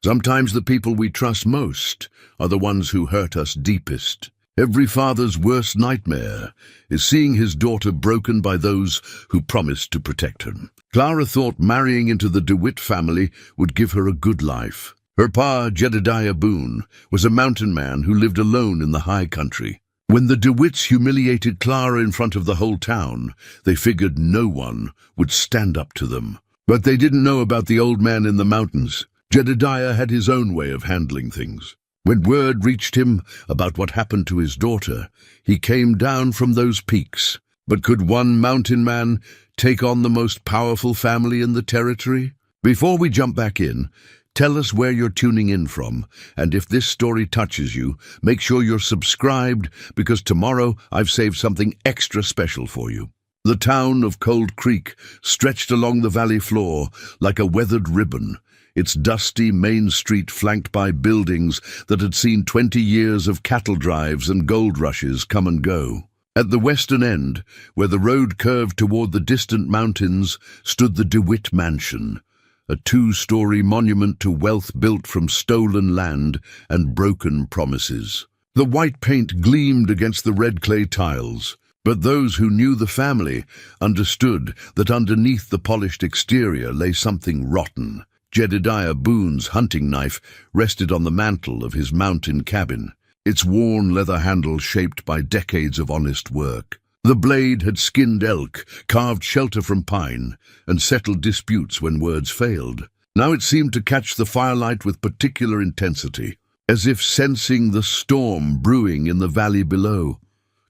Sometimes the people we trust most are the ones who hurt us deepest. Every father's worst nightmare is seeing his daughter broken by those who promised to protect her. Clara thought marrying into the DeWitt family would give her a good life. Her pa, Jedediah Boone, was a mountain man who lived alone in the high country. When the DeWitts humiliated Clara in front of the whole town, they figured no one would stand up to them. But they didn't know about the old man in the mountains. Jedediah had his own way of handling things. When word reached him about what happened to his daughter, he came down from those peaks. But could one mountain man take on the most powerful family in the territory? Before we jump back in, tell us where you're tuning in from, and if this story touches you, make sure you're subscribed, because tomorrow I've saved something extra special for you. The town of Cold Creek stretched along the valley floor like a weathered ribbon, its dusty main street flanked by buildings that had seen 20 years of cattle drives and gold rushes come and go. At the western end, where the road curved toward the distant mountains, stood the DeWitt Mansion, a 2-story monument to wealth built from stolen land and broken promises. The white paint gleamed against the red clay tiles, but those who knew the family understood that underneath the polished exterior lay something rotten. Jedediah Boone's hunting knife rested on the mantel of his mountain cabin, its worn leather handle shaped by decades of honest work. The blade had skinned elk, carved shelter from pine, and settled disputes when words failed. Now it seemed to catch the firelight with particular intensity, as if sensing the storm brewing in the valley below.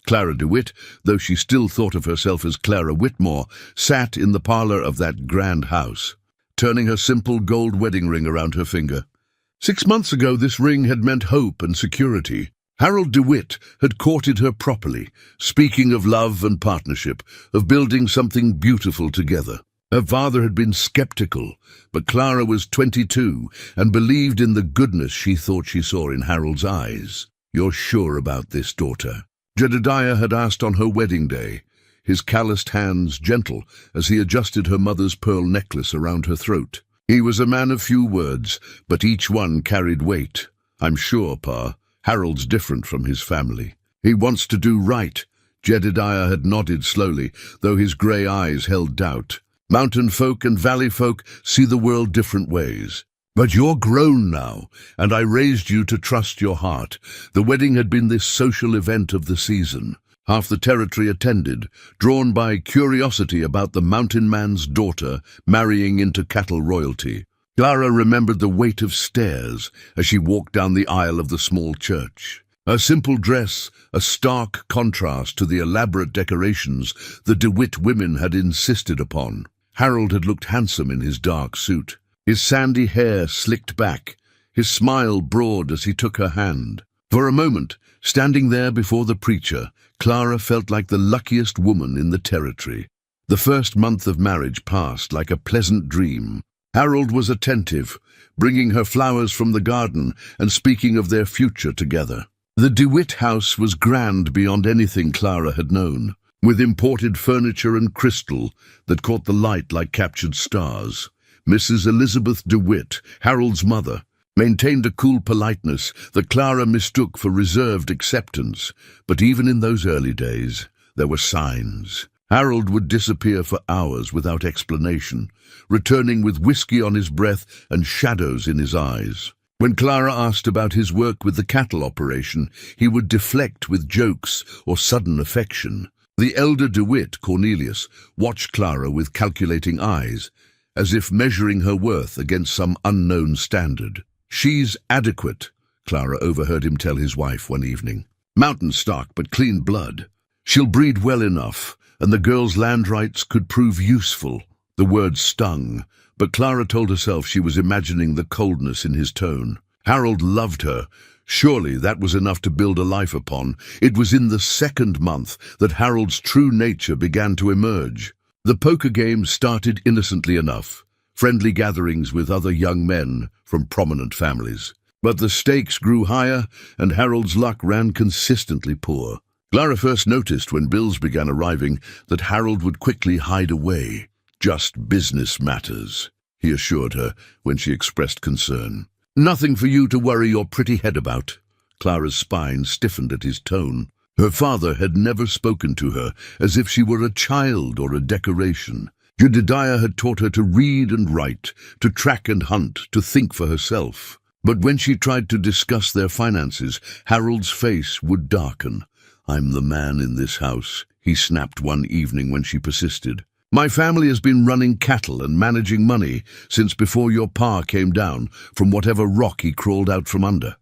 Clara DeWitt, though she still thought of herself as Clara Whitmore, sat in the parlor of that grand house, turning her simple gold wedding ring around her finger. 6 months ago, this ring had meant hope and security. Harold DeWitt had courted her properly, speaking of love and partnership, of building something beautiful together. Her father had been skeptical, but Clara was 22 and believed in the goodness she thought she saw in Harold's eyes. "You're sure about this, daughter?" Jedediah had asked on her wedding day, his calloused hands gentle as he adjusted her mother's pearl necklace around her throat. He was a man of few words, but each one carried weight. "I'm sure, Pa. Harold's different from his family. He wants to do right." Jedediah had nodded slowly, though his grey eyes held doubt. "Mountain folk and valley folk see the world different ways. But you're grown now, and I raised you to trust your heart." The wedding had been this social event of the season. Half the territory attended, drawn by curiosity about the mountain man's daughter marrying into cattle royalty. Clara remembered the weight of stairs as she walked down the aisle of the small church. Her simple dress, a stark contrast to the elaborate decorations the DeWitt women had insisted upon. Harold had looked handsome in his dark suit, his sandy hair slicked back, his smile broad as he took her hand. For a moment, standing there before the preacher, Clara felt like the luckiest woman in the territory. The first month of marriage passed like a pleasant dream. Harold was attentive, bringing her flowers from the garden and speaking of their future together. The DeWitt house was grand beyond anything Clara had known, with imported furniture and crystal that caught the light like captured stars. Mrs. Elizabeth DeWitt, Harold's mother, maintained a cool politeness that Clara mistook for reserved acceptance, but even in those early days, there were signs. Harold would disappear for hours without explanation, returning with whiskey on his breath and shadows in his eyes. When Clara asked about his work with the cattle operation, he would deflect with jokes or sudden affection. The elder DeWitt, Cornelius, watched Clara with calculating eyes, as if measuring her worth against some unknown standard. "She's adequate," Clara overheard him tell his wife one evening. "Mountain stock, but clean blood. She'll breed well enough, and the girl's land rights could prove useful." The words stung, but Clara told herself she was imagining the coldness in his tone. Harold loved her. Surely that was enough to build a life upon. It was in the 2nd month that Harold's true nature began to emerge. The poker game started innocently enough, friendly gatherings with other young men from prominent families. But the stakes grew higher, and Harold's luck ran consistently poor. Clara first noticed when bills began arriving that Harold would quickly hide away. "Just business matters," he assured her when she expressed concern. Nothing for you to worry your pretty head about. Clara's spine stiffened at his tone. Her father had never spoken to her as if she were a child or a decoration. Jedediah had taught her to read and write, to track and hunt, to think for herself. But when she tried to discuss their finances, Harold's face would darken. "I'm the man in this house," he snapped one evening when she persisted. "My family has been running cattle and managing money since before your pa came down from whatever rock he crawled out from under."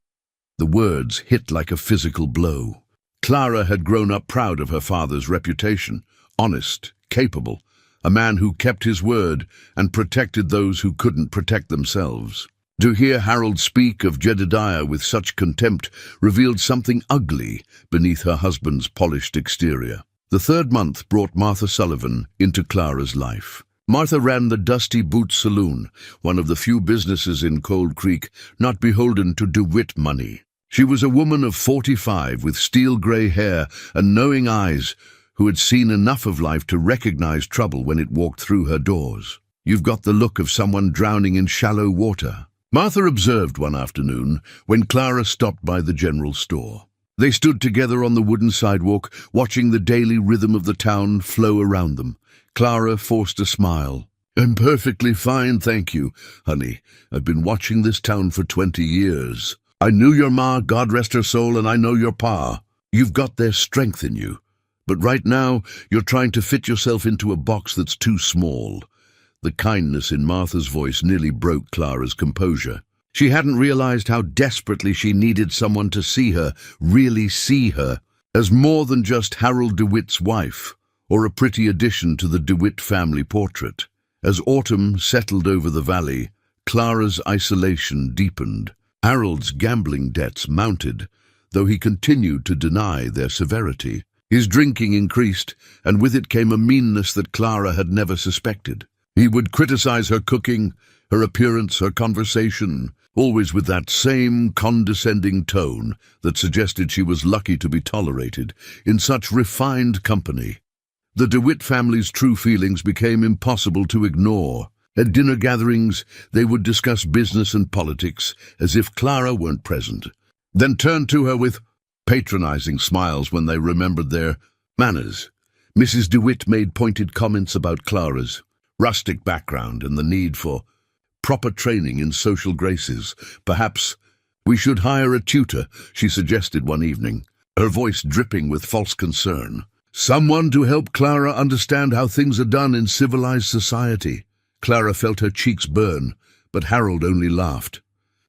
The words hit like a physical blow. Clara had grown up proud of her father's reputation, honest, capable, a man who kept his word and protected those who couldn't protect themselves. To hear Harold speak of Jedediah with such contempt revealed something ugly beneath her husband's polished exterior. The third month brought Martha Sullivan into Clara's life. Martha ran the Dusty Boot Saloon, one of the few businesses in Cold Creek not beholden to DeWitt money. She was a woman of 45 with steel-gray hair and knowing eyes who had seen enough of life to recognize trouble when it walked through her doors. "You've got the look of someone drowning in shallow water," Martha observed one afternoon when Clara stopped by the general store. They stood together on the wooden sidewalk, watching the daily rhythm of the town flow around them. Clara forced a smile. "I'm perfectly fine, thank you, honey. I've been watching this town for 20 years. I knew your ma, God rest her soul, and I know your pa. You've got their strength in you. But right now, you're trying to fit yourself into a box that's too small." The kindness in Martha's voice nearly broke Clara's composure. She hadn't realized how desperately she needed someone to see her, really see her, as more than just Harold DeWitt's wife, or a pretty addition to the DeWitt family portrait. As autumn settled over the valley, Clara's isolation deepened. Harold's gambling debts mounted, though he continued to deny their severity. His drinking increased, and with it came a meanness that Clara had never suspected. He would criticize her cooking, her appearance, her conversation, always with that same condescending tone that suggested she was lucky to be tolerated in such refined company. The DeWitt family's true feelings became impossible to ignore. At dinner gatherings, they would discuss business and politics as if Clara weren't present, then turn to her with patronizing smiles when they remembered their manners. Mrs. DeWitt made pointed comments about Clara's rustic background and the need for proper training in social graces. "Perhaps we should hire a tutor," she suggested one evening, her voice dripping with false concern. "Someone to help Clara understand how things are done in civilized society." Clara felt her cheeks burn, but Harold only laughed.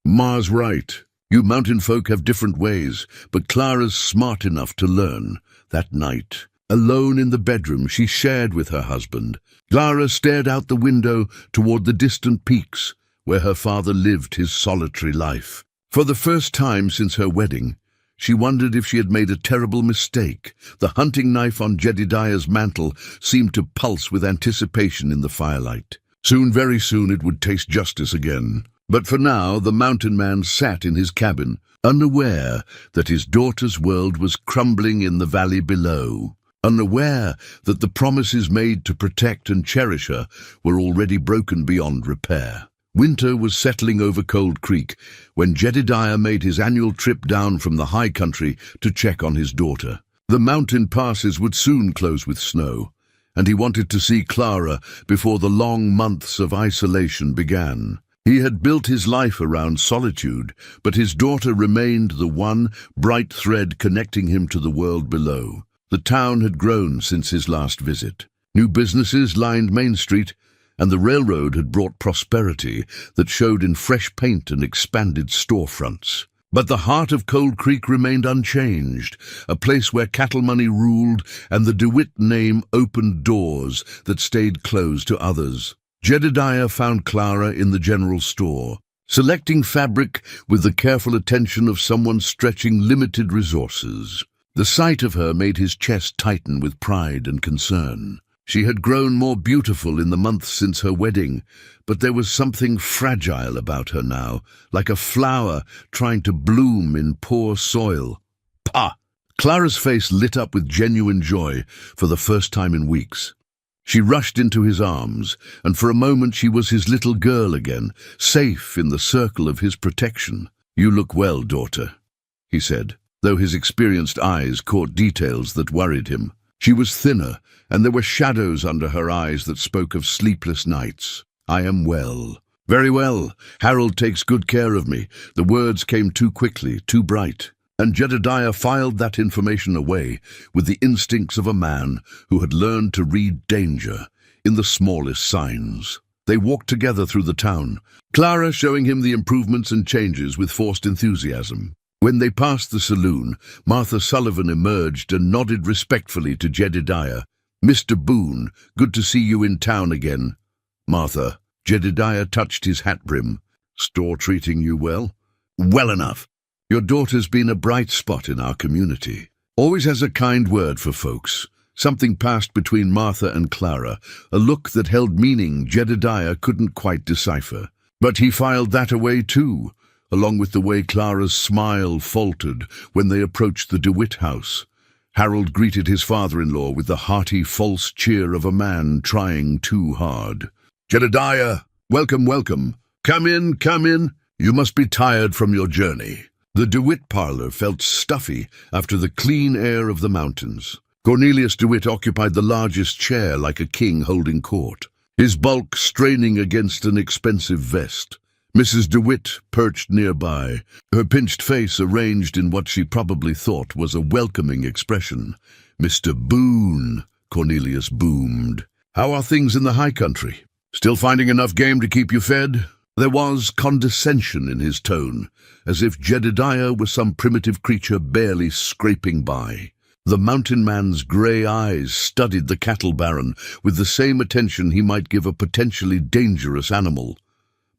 "Ma's right. You mountain folk have different ways, but Clara's smart enough to learn." That night, alone in the bedroom she shared with her husband, Clara stared out the window toward the distant peaks where her father lived his solitary life. For the first time since her wedding, she wondered if she had made a terrible mistake. The hunting knife on Jedediah's mantel seemed to pulse with anticipation in the firelight. Soon, very soon, it would taste justice again. But for now, the mountain man sat in his cabin, unaware that his daughter's world was crumbling in the valley below, unaware that the promises made to protect and cherish her were already broken beyond repair. Winter was settling over Cold Creek when Jedediah made his annual trip down from the high country to check on his daughter. The mountain passes would soon close with snow, and he wanted to see Clara before the long months of isolation began. He had built his life around solitude, but his daughter remained the one bright thread connecting him to the world below. The town had grown since his last visit. New businesses lined Main Street, and the railroad had brought prosperity that showed in fresh paint and expanded storefronts. But the heart of Cold Creek remained unchanged, a place where cattle money ruled and the DeWitt name opened doors that stayed closed to others. Jedediah found Clara in the general store, selecting fabric with the careful attention of someone stretching limited resources. The sight of her made his chest tighten with pride and concern. She had grown more beautiful in the months since her wedding, but there was something fragile about her now, like a flower trying to bloom in poor soil. "Pah!" Clara's face lit up with genuine joy for the first time in weeks. She rushed into his arms, and for a moment she was his little girl again, safe in the circle of his protection. "You look well, daughter," he said, though his experienced eyes caught details that worried him. She was thinner, and there were shadows under her eyes that spoke of sleepless nights. "I am well." "Very well. Harold takes good care of me." The words came too quickly, too bright, and Jedediah filed that information away with the instincts of a man who had learned to read danger in the smallest signs. They walked together through the town, Clara showing him the improvements and changes with forced enthusiasm. When they passed the saloon, Martha Sullivan emerged and nodded respectfully to Jedediah. "Mr. Boone, good to see you in town again." "Martha," Jedediah touched his hat brim. "Store treating you well?" "Well enough. Your daughter's been a bright spot in our community. Always has a kind word for folks." Something passed between Martha and Clara, a look that held meaning Jedediah couldn't quite decipher. But he filed that away too, along with the way Clara's smile faltered when they approached the DeWitt house. Harold greeted his father-in-law with the hearty false cheer of a man trying too hard. "Jedediah, welcome, welcome. Come in, come in. You must be tired from your journey." The DeWitt parlor felt stuffy after the clean air of the mountains. Cornelius DeWitt occupied the largest chair like a king holding court, his bulk straining against an expensive vest. Mrs. DeWitt perched nearby, her pinched face arranged in what she probably thought was a welcoming expression. "Mr. Boone," Cornelius boomed. "How are things in the high country? Still finding enough game to keep you fed?" There was condescension in his tone, as if Jedediah were some primitive creature barely scraping by. The mountain man's grey eyes studied the cattle baron with the same attention he might give a potentially dangerous animal.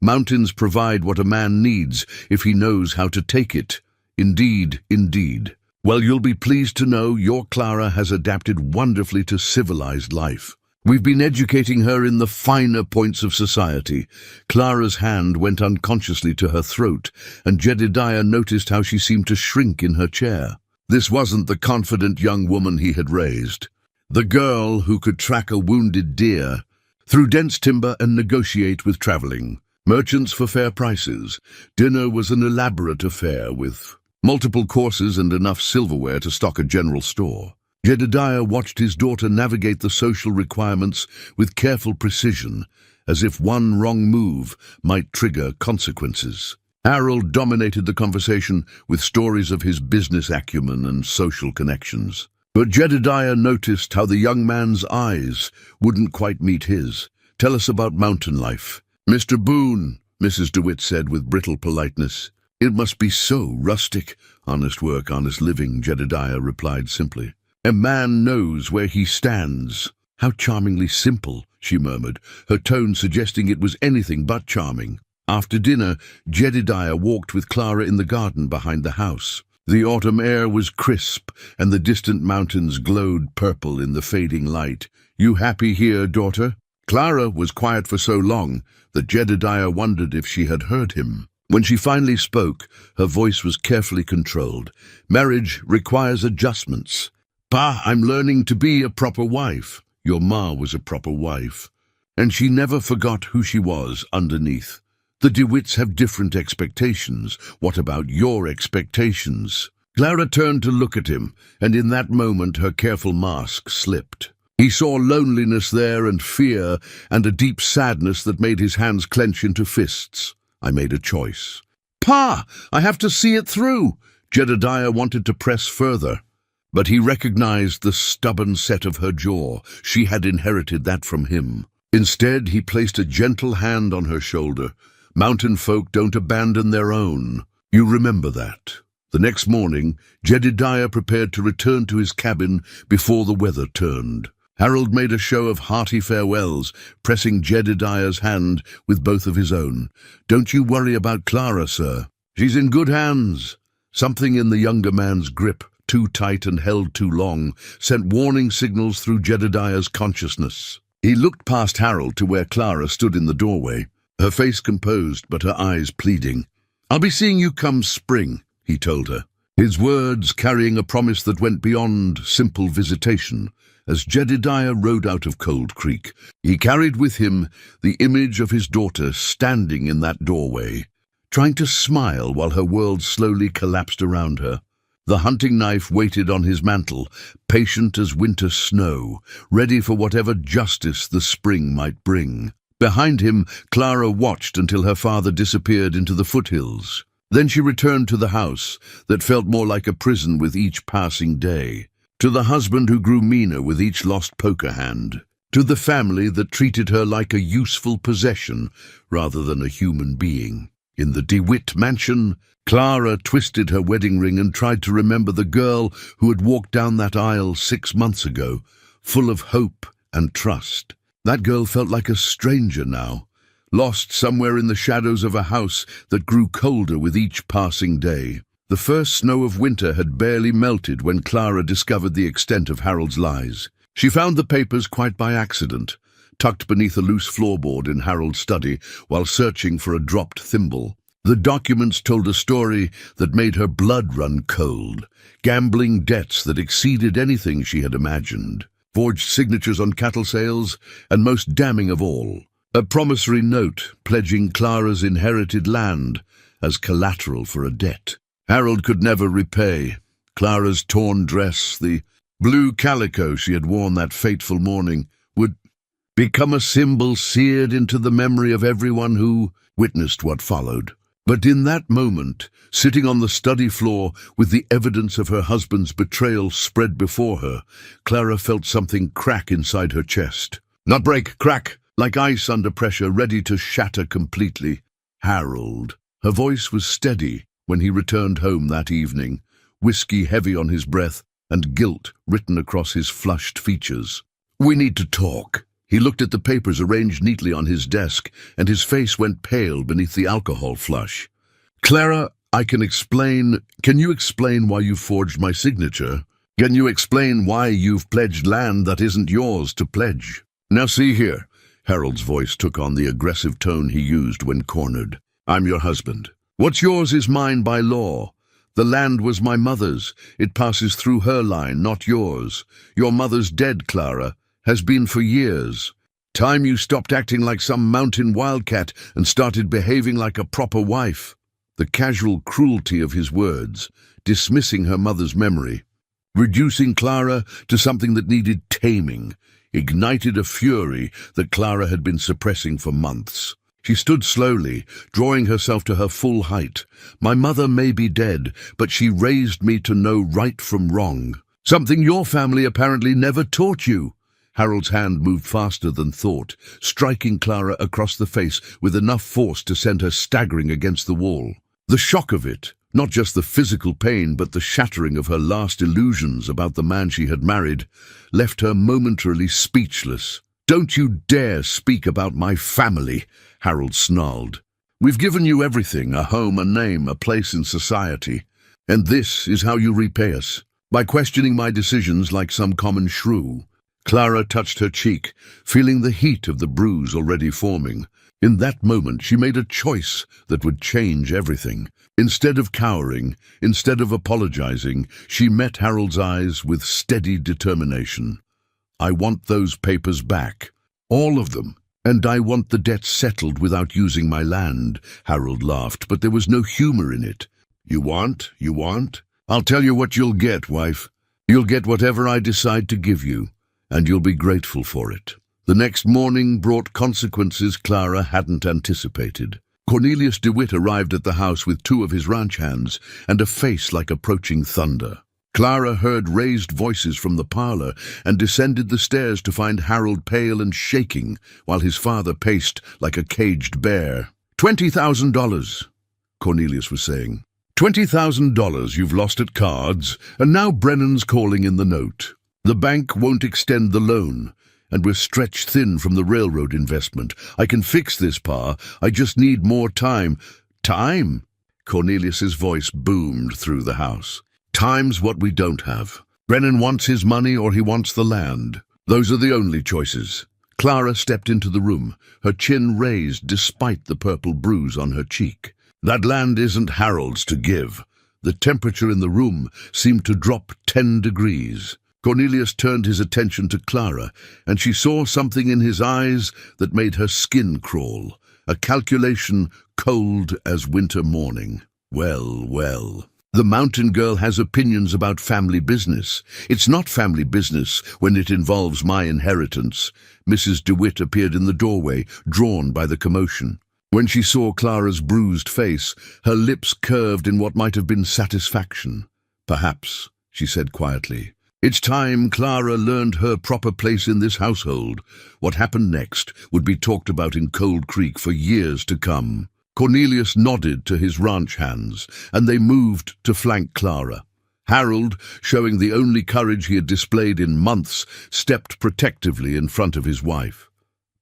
Mountains provide what a man needs if he knows how to take it. Indeed, indeed. Well, you'll be pleased to know your Clara has adapted wonderfully to civilized life. We've been educating her in the finer points of society." Clara's hand went unconsciously to her throat, and Jedediah noticed how she seemed to shrink in her chair. This wasn't the confident young woman he had raised. The girl who could track a wounded deer through dense timber and negotiate with traveling merchants for fair prices. Dinner was an elaborate affair with multiple courses and enough silverware to stock a general store. Jedediah watched his daughter navigate the social requirements with careful precision, as if one wrong move might trigger consequences. Harold dominated the conversation with stories of his business acumen and social connections. But Jedediah noticed how the young man's eyes wouldn't quite meet his. "Tell us about mountain life." "Mr. Boone," Mrs. DeWitt said with brittle politeness. "It must be so rustic." "Honest work, honest living," Jedediah replied simply. "A man knows where he stands." "How charmingly simple," she murmured, her tone suggesting it was anything but charming. After dinner, Jedediah walked with Clara in the garden behind the house. The autumn air was crisp, and the distant mountains glowed purple in the fading light. "You happy here, daughter?" Clara was quiet for so long that Jedediah wondered if she had heard him. When she finally spoke, her voice was carefully controlled. "Marriage requires adjustments. Pa, I'm learning to be a proper wife." "Your ma was a proper wife." And she never forgot who she was underneath. "The DeWitts have different expectations. What about your expectations?" Clara turned to look at him, and in that moment her careful mask slipped. He saw loneliness there and fear and a deep sadness that made his hands clench into fists. "I made a choice." "Pa, I have to see it through." Jedediah wanted to press further, but he recognized the stubborn set of her jaw. She had inherited that from him. Instead, he placed a gentle hand on her shoulder. "Mountain folk don't abandon their own. You remember that." The next morning, Jedediah prepared to return to his cabin before the weather turned. Harold made a show of hearty farewells, pressing Jedediah's hand with both of his own. "Don't you worry about Clara, sir. She's in good hands." Something in the younger man's grip, too tight and held too long, sent warning signals through Jedediah's consciousness. He looked past Harold to where Clara stood in the doorway, her face composed but her eyes pleading. "I'll be seeing you come spring," he told her. his words carrying a promise that went beyond simple visitation. As Jedediah rode out of Cold Creek, he carried with him the image of his daughter standing in that doorway, trying to smile while her world slowly collapsed around her. The hunting knife waited on his mantle, patient as winter snow, ready for whatever justice the spring might bring. Behind him, Clara watched until her father disappeared into the foothills. Then she returned to the house that felt more like a prison with each passing day, to the husband who grew meaner with each lost poker hand, to the family that treated her like a useful possession rather than a human being. In the DeWitt mansion, Clara twisted her wedding ring and tried to remember the girl who had walked down that aisle 6 months ago, full of hope and trust. That girl felt like a stranger now, lost somewhere in the shadows of a house that grew colder with each passing day. The first snow of winter had barely melted when Clara discovered the extent of Harold's lies. She found the papers quite by accident, tucked beneath a loose floorboard in Harold's study while searching for a dropped thimble. The documents told a story that made her blood run cold, gambling debts that exceeded anything she had imagined, forged signatures on cattle sales, and most damning of all, a promissory note pledging Clara's inherited land as collateral for a debt Harold could never repay. Clara's torn dress, the blue calico she had worn that fateful morning, would become a symbol seared into the memory of everyone who witnessed what followed. But in that moment, sitting on the study floor with the evidence of her husband's betrayal spread before her, Clara felt something crack inside her chest. Not break, crack, like ice under pressure, ready to shatter completely. Harold. Her voice was steady when he returned home that evening, whiskey heavy on his breath and guilt written across his flushed features. "We need to talk." He looked at the papers arranged neatly on his desk, and his face went pale beneath the alcohol flush. "Clara, Can you explain why you forged my signature? Can you explain why you've pledged land that isn't yours to pledge?" "Now see here," Harold's voice took on the aggressive tone he used when cornered. "I'm your husband. What's yours is mine by law. The land was my mother's. It passes through her line, not yours. Your mother's dead, Clara. Has been for years. Time you stopped acting like some mountain wildcat and started behaving like a proper wife." The casual cruelty of his words, dismissing her mother's memory, reducing Clara to something that needed taming, ignited a fury that Clara had been suppressing for months. She stood slowly, drawing herself to her full height. "My mother may be dead, but she raised me to know right from wrong. Something your family apparently never taught you." Harold's hand moved faster than thought, striking Clara across the face with enough force to send her staggering against the wall. The shock of it, not just the physical pain but the shattering of her last illusions about the man she had married, left her momentarily speechless. "Don't you dare speak about my family," Harold snarled. "We've given you everything, a home, a name, a place in society. And this is how you repay us, by questioning my decisions like some common shrew." Clara touched her cheek, feeling the heat of the bruise already forming. In that moment, she made a choice that would change everything. Instead of cowering, instead of apologizing, she met Harold's eyes with steady determination. "I want those papers back. All of them. And I want the debt settled without using my land." Harold laughed, but there was no humor in it. You want? I'll tell you what you'll get, wife. You'll get whatever I decide to give you, and you'll be grateful for it." The next morning brought consequences Clara hadn't anticipated. Cornelius DeWitt arrived at the house with 2 of his ranch hands and a face like approaching thunder. Clara heard raised voices from the parlor and descended the stairs to find Harold pale and shaking, while his father paced like a caged bear. $20,000, Cornelius was saying. $20,000 you've lost at cards, and now Brennan's calling in the note. The bank won't extend the loan, and we're stretched thin from the railroad investment. I can fix this, Pa. I just need more time." "Time?" Cornelius's voice boomed through the house. "Time's what we don't have. Brennan wants his money or he wants the land. Those are the only choices." Clara stepped into the room, her chin raised despite the purple bruise on her cheek. "That land isn't Harold's to give. The temperature in the room seemed to drop 10 degrees. Cornelius turned his attention to Clara, and she saw something in his eyes that made her skin crawl, a calculation cold as winter morning. Well, well. The mountain girl has opinions about family business. It's not family business when it involves my inheritance. Mrs. DeWitt appeared in the doorway, drawn by the commotion. When she saw Clara's bruised face, her lips curved in what might have been satisfaction. "Perhaps," she said quietly. "It's time Clara learned her proper place in this household." What happened next would be talked about in Cold Creek for years to come. Cornelius nodded to his ranch hands, and they moved to flank Clara. Harold, showing the only courage he had displayed in months, stepped protectively in front of his wife.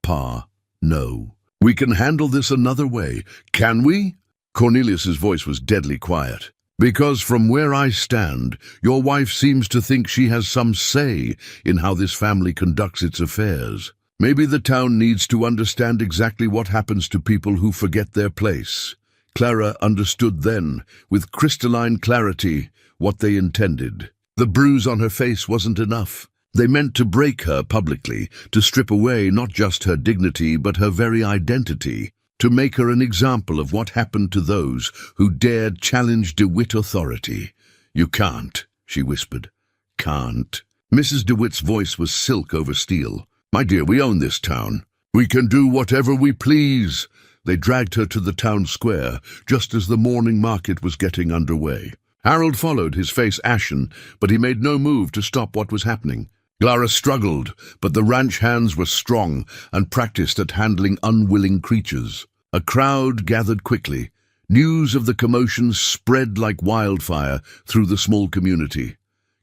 "Pa, no. We can handle this another way, can we?" Cornelius's voice was deadly quiet. "Because from where I stand, your wife seems to think she has some say in how this family conducts its affairs. Maybe the town needs to understand exactly what happens to people who forget their place." Clara understood then, with crystalline clarity, what they intended. The bruise on her face wasn't enough. They meant to break her publicly, to strip away not just her dignity but her very identity, to make her an example of what happened to those who dared challenge DeWitt authority. "You can't," she whispered. "Can't." Mrs. DeWitt's voice was silk over steel. "My dear, we own this town. We can do whatever we please." They dragged her to the town square, just as the morning market was getting underway. Harold followed, his face ashen, but he made no move to stop what was happening. Clara struggled, but the ranch hands were strong and practiced at handling unwilling creatures. A crowd gathered quickly. News of the commotion spread like wildfire through the small community.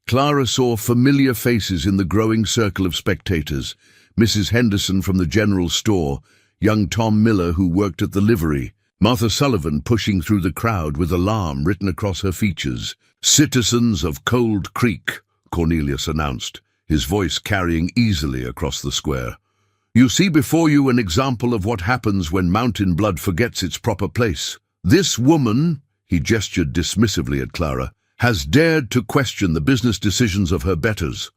Clara saw familiar faces in the growing circle of spectators. Mrs. Henderson from the general store, young Tom Miller who worked at the livery, Martha Sullivan pushing through the crowd with alarm written across her features. "Citizens of Cold Creek," Cornelius announced, his voice carrying easily across the square. "You see before you an example of what happens when mountain blood forgets its proper place. This woman," he gestured dismissively at Clara, "has dared to question the business decisions of her betters.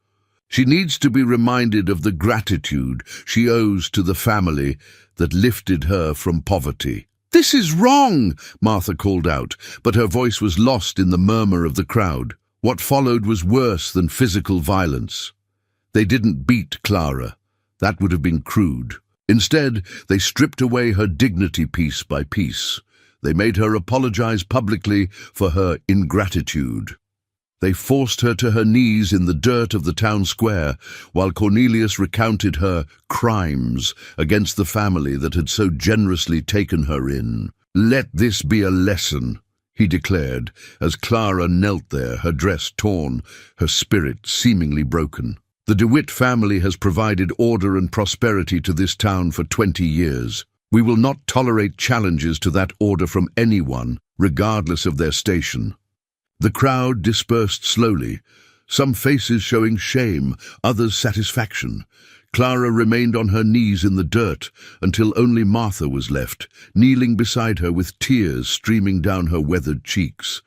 She needs to be reminded of the gratitude she owes to the family that lifted her from poverty." "This is wrong," Martha called out, but her voice was lost in the murmur of the crowd. What followed was worse than physical violence. They didn't beat Clara. That would have been crude. Instead, they stripped away her dignity piece by piece. They made her apologize publicly for her ingratitude. They forced her to her knees in the dirt of the town square, while Cornelius recounted her crimes against the family that had so generously taken her in. "Let this be a lesson," he declared, as Clara knelt there, her dress torn, her spirit seemingly broken. "The DeWitt family has provided order and prosperity to this town for 20 years. We will not tolerate challenges to that order from anyone, regardless of their station." The crowd dispersed slowly, some faces showing shame, others satisfaction. Clara remained on her knees in the dirt until only Martha was left, kneeling beside her with tears streaming down her weathered cheeks.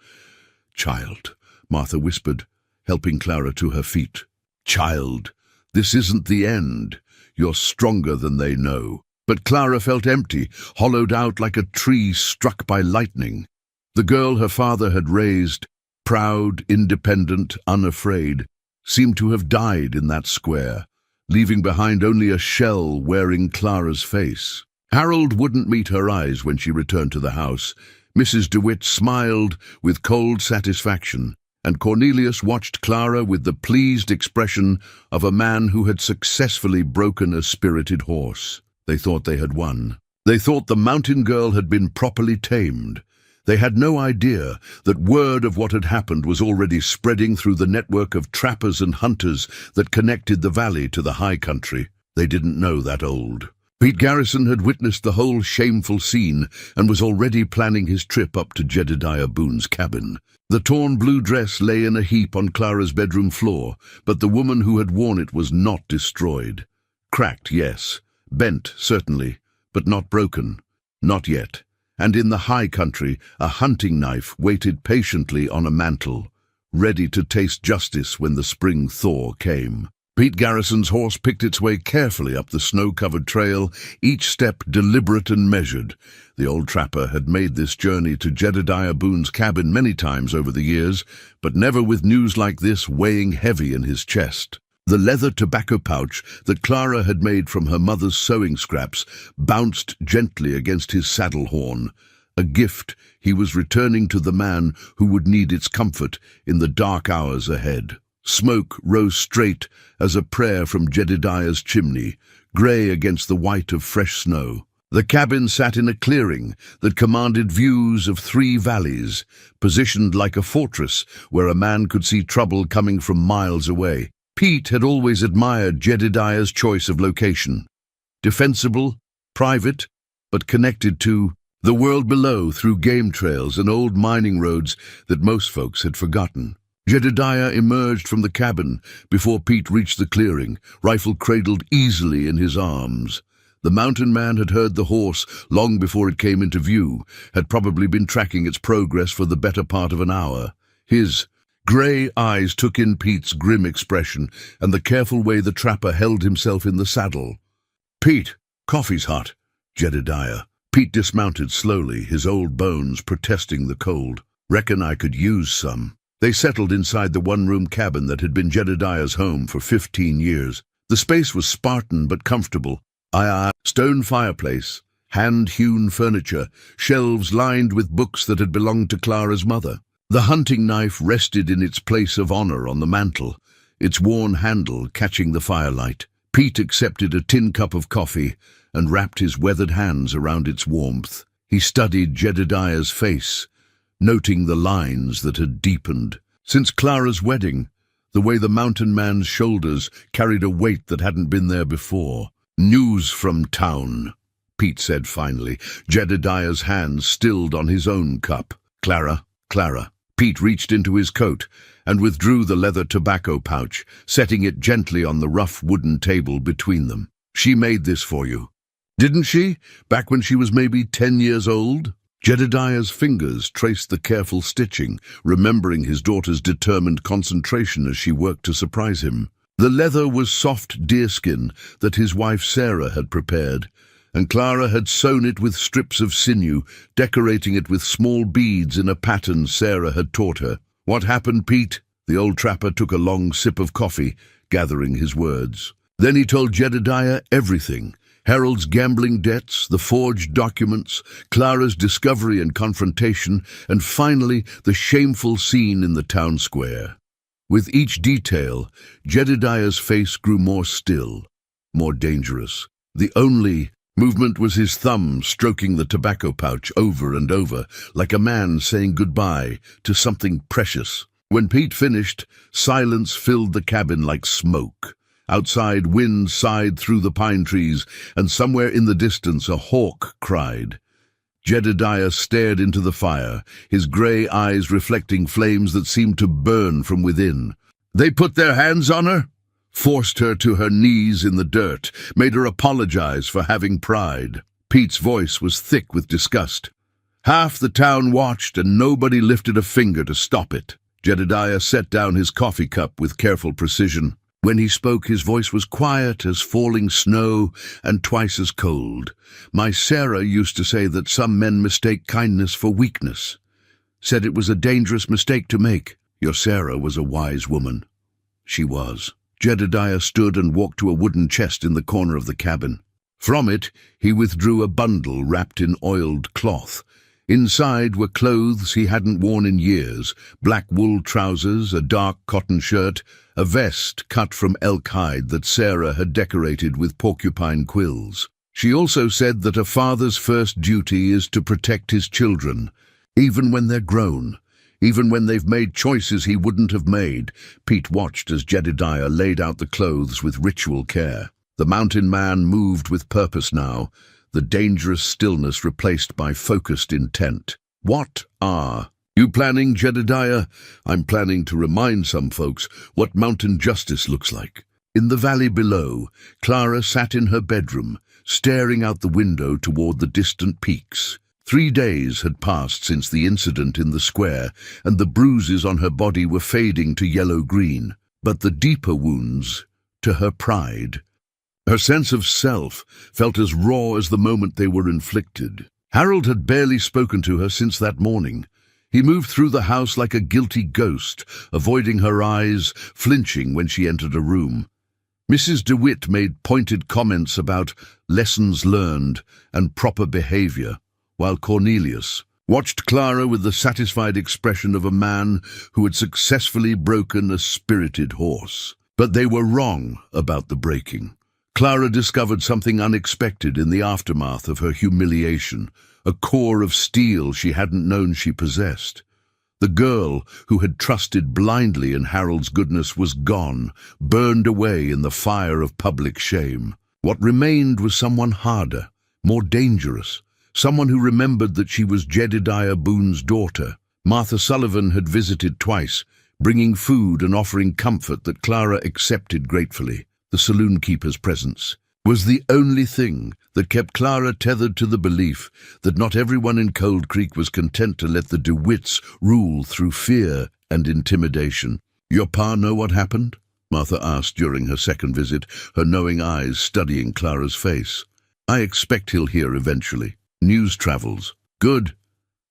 "Child," Martha whispered, helping Clara to her feet. "Child, this isn't the end. You're stronger than they know." But Clara felt empty, hollowed out like a tree struck by lightning. The girl her father had raised, proud, independent, unafraid, seemed to have died in that square, leaving behind only a shell wearing Clara's face. Harold wouldn't meet her eyes when she returned to the house. Mrs. DeWitt smiled with cold satisfaction, and Cornelius watched Clara with the pleased expression of a man who had successfully broken a spirited horse. They thought they had won. They thought the mountain girl had been properly tamed. They had no idea that word of what had happened was already spreading through the network of trappers and hunters that connected the valley to the high country. They didn't know that old. Pete Garrison had witnessed the whole shameful scene and was already planning his trip up to Jedediah Boone's cabin. The torn blue dress lay in a heap on Clara's bedroom floor, but the woman who had worn it was not destroyed. Cracked, yes. Bent, certainly, but not broken. Not yet. And in the high country, a hunting knife waited patiently on a mantle, ready to taste justice when the spring thaw came. Pete Garrison's horse picked its way carefully up the snow-covered trail, each step deliberate and measured. The old trapper had made this journey to Jedediah Boone's cabin many times over the years, but never with news like this weighing heavy in his chest. The leather tobacco pouch that Clara had made from her mother's sewing scraps bounced gently against his saddle horn, a gift he was returning to the man who would need its comfort in the dark hours ahead. Smoke rose straight as a prayer from Jedediah's chimney, grey against the white of fresh snow. The cabin sat in a clearing that commanded views of 3 valleys, positioned like a fortress where a man could see trouble coming from miles away. Pete had always admired Jedediah's choice of location. Defensible, private, but connected to the world below through game trails and old mining roads that most folks had forgotten. Jedediah emerged from the cabin before Pete reached the clearing, rifle cradled easily in his arms. The mountain man had heard the horse long before it came into view, had probably been tracking its progress for the better part of an hour. His grey eyes took in Pete's grim expression and the careful way the trapper held himself in the saddle. "Pete, coffee's hot." Jedediah. Pete dismounted slowly, his old bones protesting the cold. "Reckon I could use some." They settled inside the one-room cabin that had been Jedediah's home for 15 years. The space was Spartan but comfortable. Stone fireplace, hand-hewn furniture, shelves lined with books that had belonged to Clara's mother. The hunting knife rested in its place of honor on the mantel, its worn handle catching the firelight. Pete accepted a tin cup of coffee and wrapped his weathered hands around its warmth. He studied Jedediah's face, noting the lines that had deepened. Since Clara's wedding, the way the mountain man's shoulders carried a weight that hadn't been there before. "News from town," Pete said finally, Jedediah's hands stilled on his own cup. "Clara." Pete reached into his coat and withdrew the leather tobacco pouch, setting it gently on the rough wooden table between them. "She made this for you, didn't she, back when she was maybe 10 years old?" Jedediah's fingers traced the careful stitching, remembering his daughter's determined concentration as she worked to surprise him. The leather was soft deerskin that his wife Sarah had prepared, and Clara had sewn it with strips of sinew, decorating it with small beads in a pattern Sarah had taught her. "What happened, Pete?" The old trapper took a long sip of coffee, gathering his words. Then he told Jedediah everything. Harold's gambling debts, the forged documents, Clara's discovery and confrontation, and finally the shameful scene in the town square. With each detail, Jedediah's face grew more still, more dangerous. The only movement was his thumb stroking the tobacco pouch over and over, like a man saying goodbye to something precious. When Pete finished, silence filled the cabin like smoke. Outside, wind sighed through the pine trees, and somewhere in the distance a hawk cried. Jedediah stared into the fire, his grey eyes reflecting flames that seemed to burn from within. "They put their hands on her? Forced her to her knees in the dirt, made her apologize for having pride." Pete's voice was thick with disgust. "Half the town watched, and nobody lifted a finger to stop it." Jedediah set down his coffee cup with careful precision. When he spoke, his voice was quiet as falling snow and twice as cold. "My Sarah used to say that some men mistake kindness for weakness. Said it was a dangerous mistake to make. Your Sarah was a wise woman." She was. Jedediah stood and walked to a wooden chest in the corner of the cabin. From it, he withdrew a bundle wrapped in oiled cloth. Inside were clothes he hadn't worn in years, black wool trousers, a dark cotton shirt, a vest cut from elk hide that Sarah had decorated with porcupine quills. She also said that a father's first duty is to protect his children, even when they're grown, even when they've made choices he wouldn't have made. Pete watched as Jedediah laid out the clothes with ritual care. The mountain man moved with purpose now, the dangerous stillness replaced by focused intent. "What are you planning, Jedediah?" "I'm planning to remind some folks what mountain justice looks like." In the valley below, Clara sat in her bedroom, staring out the window toward the distant peaks. 3 days had passed since the incident in the square, and the bruises on her body were fading to yellow-green. But the deeper wounds, to her pride, her sense of self, felt as raw as the moment they were inflicted. Harold had barely spoken to her since that morning. He moved through the house like a guilty ghost, avoiding her eyes, flinching when she entered a room. Mrs. DeWitt made pointed comments about lessons learned and proper behavior, while Cornelius watched Clara with the satisfied expression of a man who had successfully broken a spirited horse. But they were wrong about the breaking. Clara discovered something unexpected in the aftermath of her humiliation, a core of steel she hadn't known she possessed. The girl who had trusted blindly in Harold's goodness was gone, burned away in the fire of public shame. What remained was someone harder, more dangerous, someone who remembered that she was Jedediah Boone's daughter. Martha Sullivan had visited twice, bringing food and offering comfort that Clara accepted gratefully. The saloon-keeper's presence was the only thing that kept Clara tethered to the belief that not everyone in Cold Creek was content to let the DeWitts rule through fear and intimidation. "Your pa know what happened?" Martha asked during her second visit, her knowing eyes studying Clara's face. "I expect he'll hear eventually. News travels." "Good."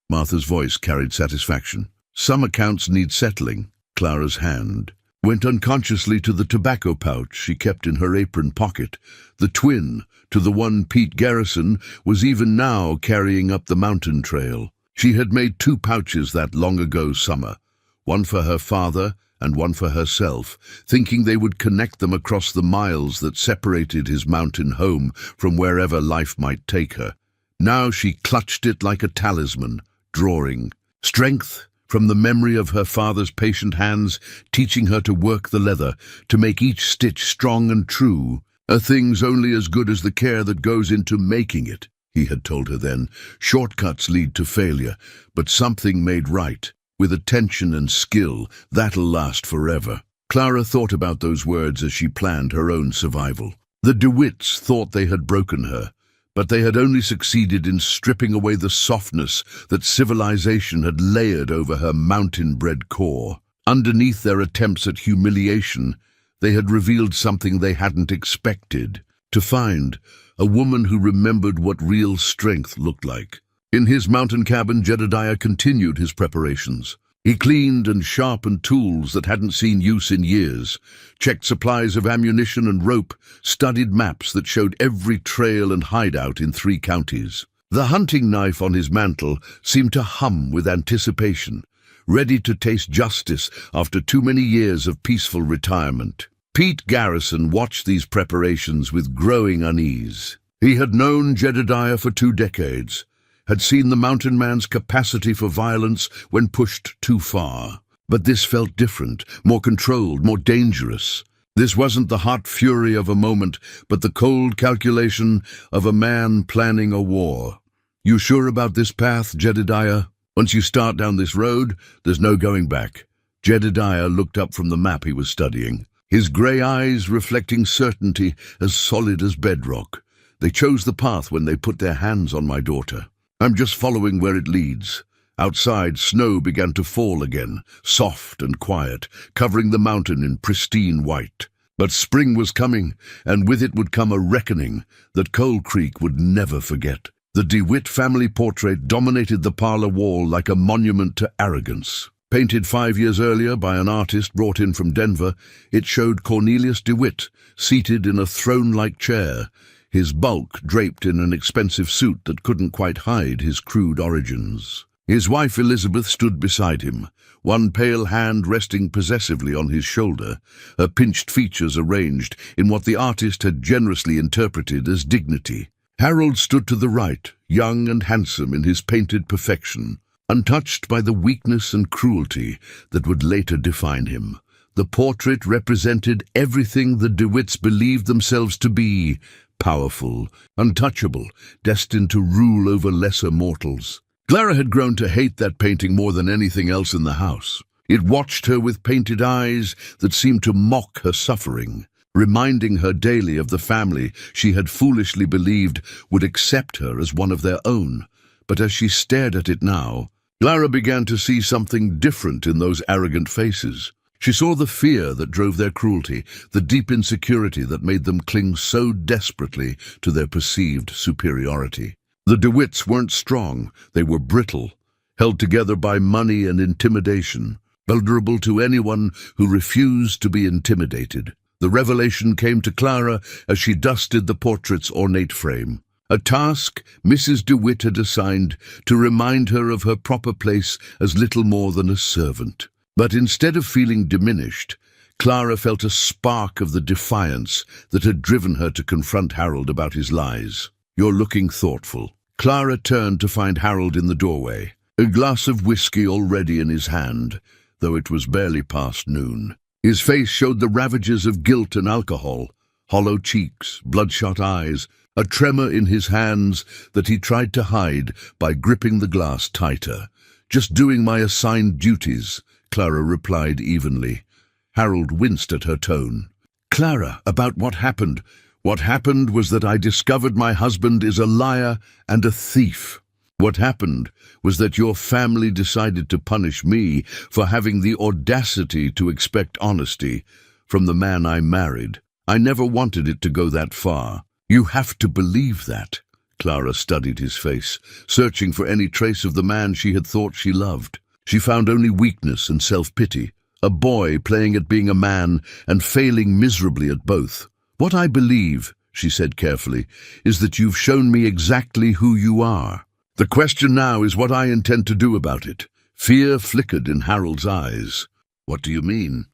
Martha's voice carried satisfaction. "Some accounts need settling." Clara's hand went unconsciously to the tobacco pouch she kept in her apron pocket. The twin to the one Pete Garrison was even now carrying up the mountain trail. She had made 2 pouches that long ago summer, one for her father and one for herself, thinking they would connect them across the miles that separated his mountain home from wherever life might take her. Now she clutched it like a talisman, drawing strength from the memory of her father's patient hands, teaching her to work the leather, to make each stitch strong and true. "A thing's only as good as the care that goes into making it," he had told her then. "Shortcuts lead to failure, but something made right, with attention and skill, that'll last forever." Clara thought about those words as she planned her own survival. The DeWitts thought they had broken her, but they had only succeeded in stripping away the softness that civilization had layered over her mountain-bred core. Underneath their attempts at humiliation, they had revealed something they hadn't expected, to find a woman who remembered what real strength looked like. In his mountain cabin, Jedediah continued his preparations. He cleaned and sharpened tools that hadn't seen use in years, checked supplies of ammunition and rope, studied maps that showed every trail and hideout in 3 counties. The hunting knife on his mantle seemed to hum with anticipation, ready to taste justice after too many years of peaceful retirement. Pete Garrison watched these preparations with growing unease. He had known Jedediah for 2 decades, had seen the mountain man's capacity for violence when pushed too far. But this felt different, more controlled, more dangerous. This wasn't the hot fury of a moment, but the cold calculation of a man planning a war. "You sure about this path, Jedediah? Once you start down this road, there's no going back." Jedediah looked up from the map he was studying, his grey eyes reflecting certainty as solid as bedrock. "They chose the path when they put their hands on my daughter. I'm just following where it leads." Outside, snow began to fall again, soft and quiet, covering the mountain in pristine white. But spring was coming, and with it would come a reckoning that Cold Creek would never forget. The DeWitt family portrait dominated the parlor wall like a monument to arrogance. Painted 5 years earlier by an artist brought in from Denver, it showed Cornelius DeWitt seated in a throne-like chair, his bulk draped in an expensive suit that couldn't quite hide his crude origins. His wife Elizabeth stood beside him, one pale hand resting possessively on his shoulder, her pinched features arranged in what the artist had generously interpreted as dignity. Harold stood to the right, young and handsome in his painted perfection, untouched by the weakness and cruelty that would later define him. The portrait represented everything the DeWitts believed themselves to be: powerful, untouchable, destined to rule over lesser mortals. Clara had grown to hate that painting more than anything else in the house. It watched her with painted eyes that seemed to mock her suffering, reminding her daily of the family she had foolishly believed would accept her as one of their own. But as she stared at it now, Clara began to see something different in those arrogant faces. She saw the fear that drove their cruelty, the deep insecurity that made them cling so desperately to their perceived superiority. The DeWitts weren't strong, they were brittle, held together by money and intimidation, vulnerable to anyone who refused to be intimidated. The revelation came to Clara as she dusted the portrait's ornate frame, a task Mrs. DeWitt had assigned to remind her of her proper place as little more than a servant. But instead of feeling diminished, Clara felt a spark of the defiance that had driven her to confront Harold about his lies. "You're looking thoughtful." Clara turned to find Harold in the doorway, a glass of whiskey already in his hand, though it was barely past noon. His face showed the ravages of guilt and alcohol, hollow cheeks, bloodshot eyes, a tremor in his hands that he tried to hide by gripping the glass tighter. "Just doing my assigned duties," Clara replied evenly. Harold winced at her tone. "Clara, about what happened. What happened was that I discovered my husband is a liar and a thief. What happened was that your family decided to punish me for having the audacity to expect honesty from the man I married. I never wanted it to go that far. You have to believe that." Clara studied his face, searching for any trace of the man she had thought she loved. She found only weakness and self-pity, a boy playing at being a man and failing miserably at both. "What I believe," she said carefully, "is that you've shown me exactly who you are. The question now is what I intend to do about it." Fear flickered in Harold's eyes. "What do you mean?"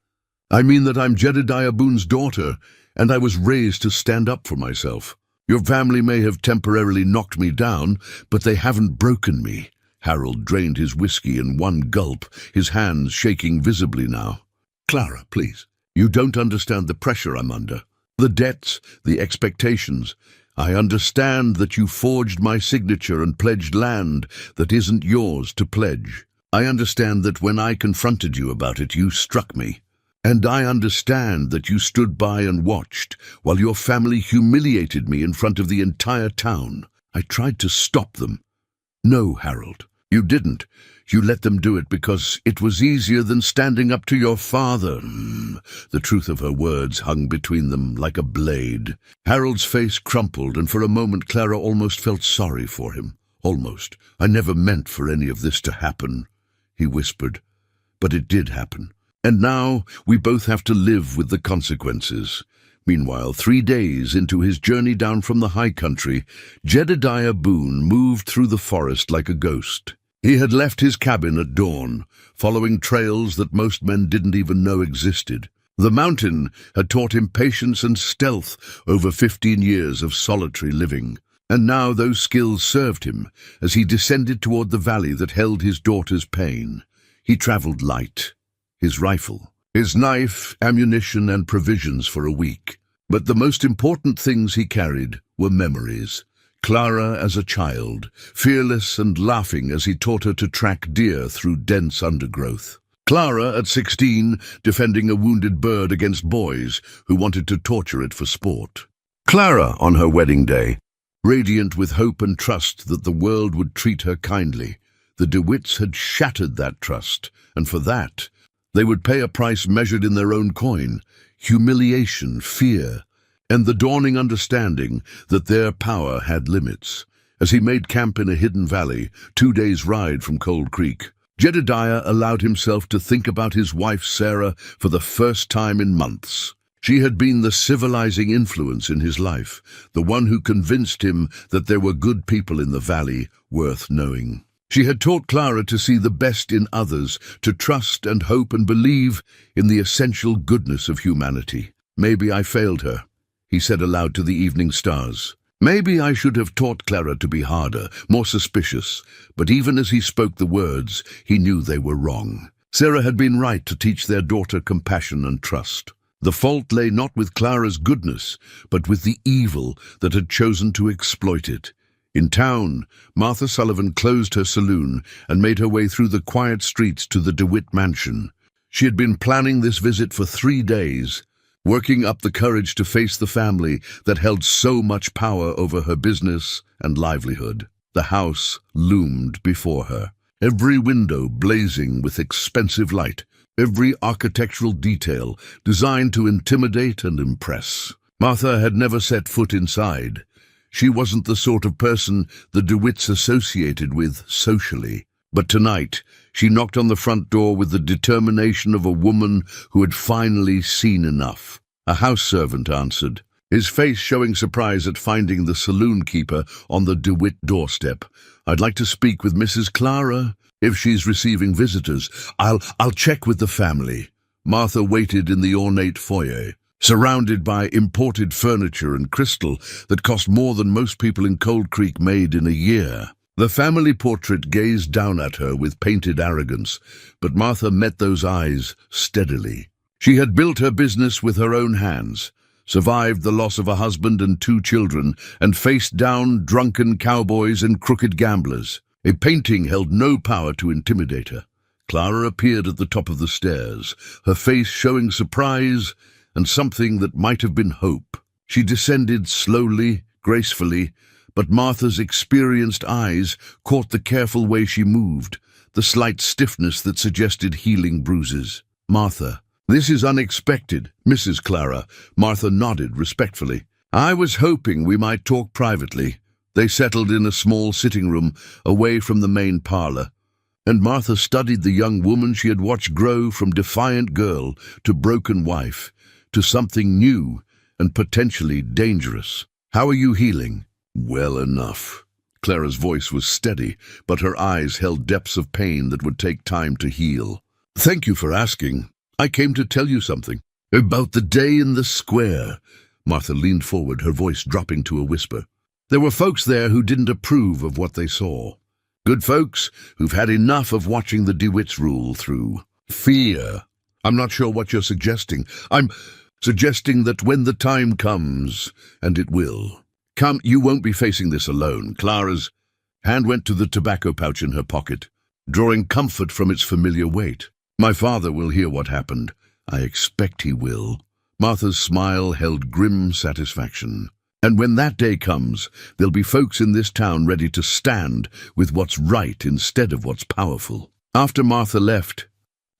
"I mean that I'm Jedediah Boone's daughter, and I was raised to stand up for myself. Your family may have temporarily knocked me down, but they haven't broken me." Harold drained his whiskey in one gulp, his hands shaking visibly now. "Clara, please. You don't understand the pressure I'm under. The debts, the expectations. I understand that you forged my signature and pledged land that isn't yours to pledge. I understand that when I confronted you about it, you struck me. And I understand that you stood by and watched while your family humiliated me in front of the entire town. I tried to stop them." "No, Harold, you didn't. You let them do it because it was easier than standing up to your father." The truth of her words hung between them like a blade. Harold's face crumpled, and for a moment Clara almost felt sorry for him. Almost. "I never meant for any of this to happen," he whispered. "But it did happen. And now we both have to live with the consequences." Meanwhile, 3 days into his journey down from the high country, Jedediah Boone moved through the forest like a ghost. He had left his cabin at dawn, following trails that most men didn't even know existed. The mountain had taught him patience and stealth over 15 years of solitary living, and now those skills served him as he descended toward the valley that held his daughter's pain. He traveled light. His rifle, his knife, ammunition, and provisions for a week. But the most important things he carried were memories. Clara as a child, fearless and laughing as he taught her to track deer through dense undergrowth. Clara at 16, defending a wounded bird against boys who wanted to torture it for sport. Clara on her wedding day, radiant with hope and trust that the world would treat her kindly. The DeWitts had shattered that trust, and for that, they would pay a price measured in their own coin: humiliation, fear, and the dawning understanding that their power had limits. As he made camp in a hidden valley, 2 days' ride from Cold Creek, Jedediah allowed himself to think about his wife Sarah for the first time in months. She had been the civilizing influence in his life, the one who convinced him that there were good people in the valley worth knowing. She had taught Clara to see the best in others, to trust and hope and believe in the essential goodness of humanity. "Maybe I failed her," he said aloud to the evening stars. "Maybe I should have taught Clara to be harder, more suspicious." But even as he spoke the words, he knew they were wrong. Sarah had been right to teach their daughter compassion and trust. The fault lay not with Clara's goodness, but with the evil that had chosen to exploit it. In town, Martha Sullivan closed her saloon and made her way through the quiet streets to the DeWitt mansion. She had been planning this visit for 3 days, working up the courage to face the family that held so much power over her business and livelihood. The house loomed before her, every window blazing with expensive light, every architectural detail designed to intimidate and impress. Martha had never set foot inside. She wasn't the sort of person the DeWitts associated with socially. But tonight, she knocked on the front door with the determination of a woman who had finally seen enough. A house servant answered, his face showing surprise at finding the saloon keeper on the DeWitt doorstep. "I'd like to speak with Mrs. Clara. If she's receiving visitors, I'll check with the family." Martha waited in the ornate foyer, surrounded by imported furniture and crystal that cost more than most people in Cold Creek made in a year. The family portrait gazed down at her with painted arrogance, but Martha met those eyes steadily. She had built her business with her own hands, survived the loss of a husband and 2 children, and faced down drunken cowboys and crooked gamblers. A painting held no power to intimidate her. Clara appeared at the top of the stairs, her face showing surprise and something that might have been hope. She descended slowly, gracefully, but Martha's experienced eyes caught the careful way she moved, the slight stiffness that suggested healing bruises. "Martha, this is unexpected, Mrs. Clara." Martha nodded respectfully. "I was hoping we might talk privately." They settled in a small sitting room away from the main parlor, and Martha studied the young woman she had watched grow from defiant girl to broken wife, to something new and potentially dangerous. "How are you healing?" "Well enough." Clara's voice was steady, but her eyes held depths of pain that would take time to heal. "Thank you for asking. I came to tell you something. About the day in the square." Martha leaned forward, her voice dropping to a whisper. "There were folks there who didn't approve of what they saw. Good folks who've had enough of watching the DeWitts rule through fear. I'm not sure what you're suggesting. I'm suggesting that when the time comes, and it will, you won't be facing this alone." Clara's hand went to the tobacco pouch in her pocket, drawing comfort from its familiar weight. "My father will hear what happened. I expect he will." Martha's smile held grim satisfaction. "And when that day comes, there'll be folks in this town ready to stand with what's right instead of what's powerful." After Martha left,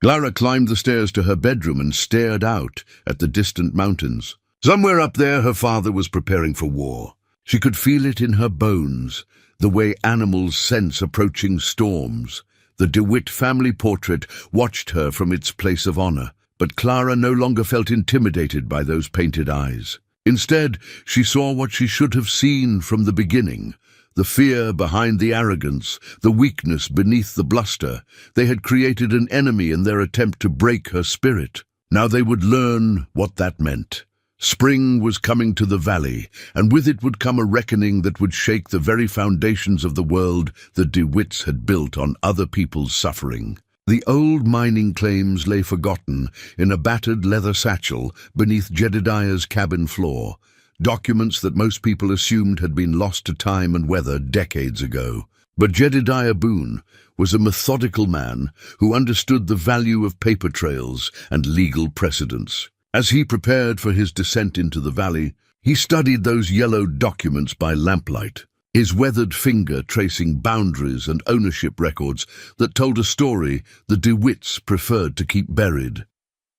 Clara climbed the stairs to her bedroom and stared out at the distant mountains. Somewhere up there, her father was preparing for war. She could feel it in her bones, the way animals sense approaching storms. The DeWitt family portrait watched her from its place of honor, but Clara no longer felt intimidated by those painted eyes. Instead, she saw what she should have seen from the beginning, the fear behind the arrogance, the weakness beneath the bluster. They had created an enemy in their attempt to break her spirit. Now they would learn what that meant. Spring was coming to the valley, and with it would come a reckoning that would shake the very foundations of the world the DeWitts had built on other people's suffering. The old mining claims lay forgotten in a battered leather satchel beneath Jedediah's cabin floor, documents that most people assumed had been lost to time and weather decades ago. But Jedediah Boone was a methodical man who understood the value of paper trails and legal precedents. As he prepared for his descent into the valley, he studied those yellowed documents by lamplight, his weathered finger tracing boundaries and ownership records that told a story the DeWitts preferred to keep buried.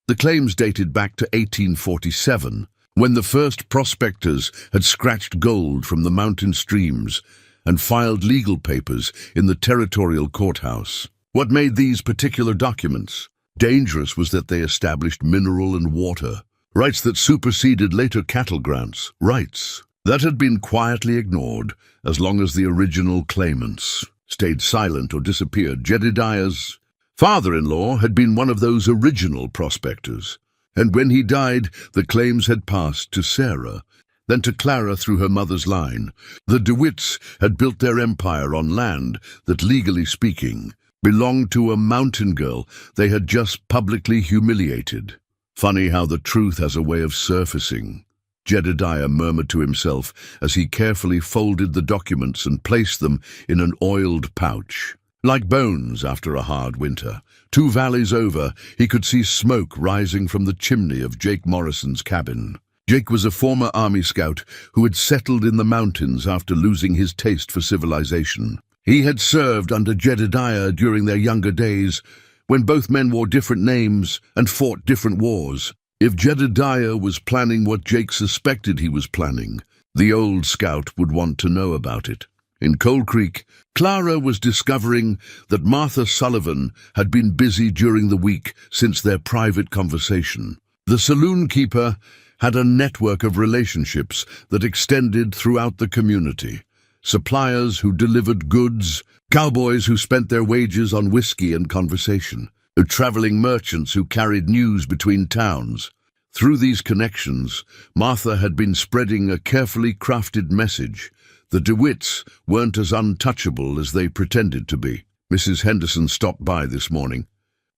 The claims dated back to 1847, when the first prospectors had scratched gold from the mountain streams and filed legal papers in the territorial courthouse. What made these particular documents dangerous was that they established mineral and water rights that superseded later cattle grants, rights that had been quietly ignored as long as the original claimants stayed silent or disappeared. Jedediah's father-in-law had been one of those original prospectors, and when he died, the claims had passed to Sarah, then to Clara through her mother's line. The DeWitts had built their empire on land that, legally speaking, belonged to a mountain girl they had just publicly humiliated. Funny how the truth has a way of surfacing, Jedediah murmured to himself as he carefully folded the documents and placed them in an oiled pouch. Like bones after a hard winter, 2 valleys over, he could see smoke rising from the chimney of Jake Morrison's cabin. Jake was a former army scout who had settled in the mountains after losing his taste for civilization. He had served under Jedediah during their younger days, when both men wore different names and fought different wars. If Jedediah was planning what Jake suspected he was planning, the old scout would want to know about it. In Cold Creek, Clara was discovering that Martha Sullivan had been busy during the week since their private conversation. The saloon keeper had a network of relationships that extended throughout the community. Suppliers who delivered goods, cowboys who spent their wages on whiskey and conversation, traveling merchants who carried news between towns. Through these connections, Martha had been spreading a carefully crafted message. The DeWitts weren't as untouchable as they pretended to be. Mrs. Henderson stopped by this morning.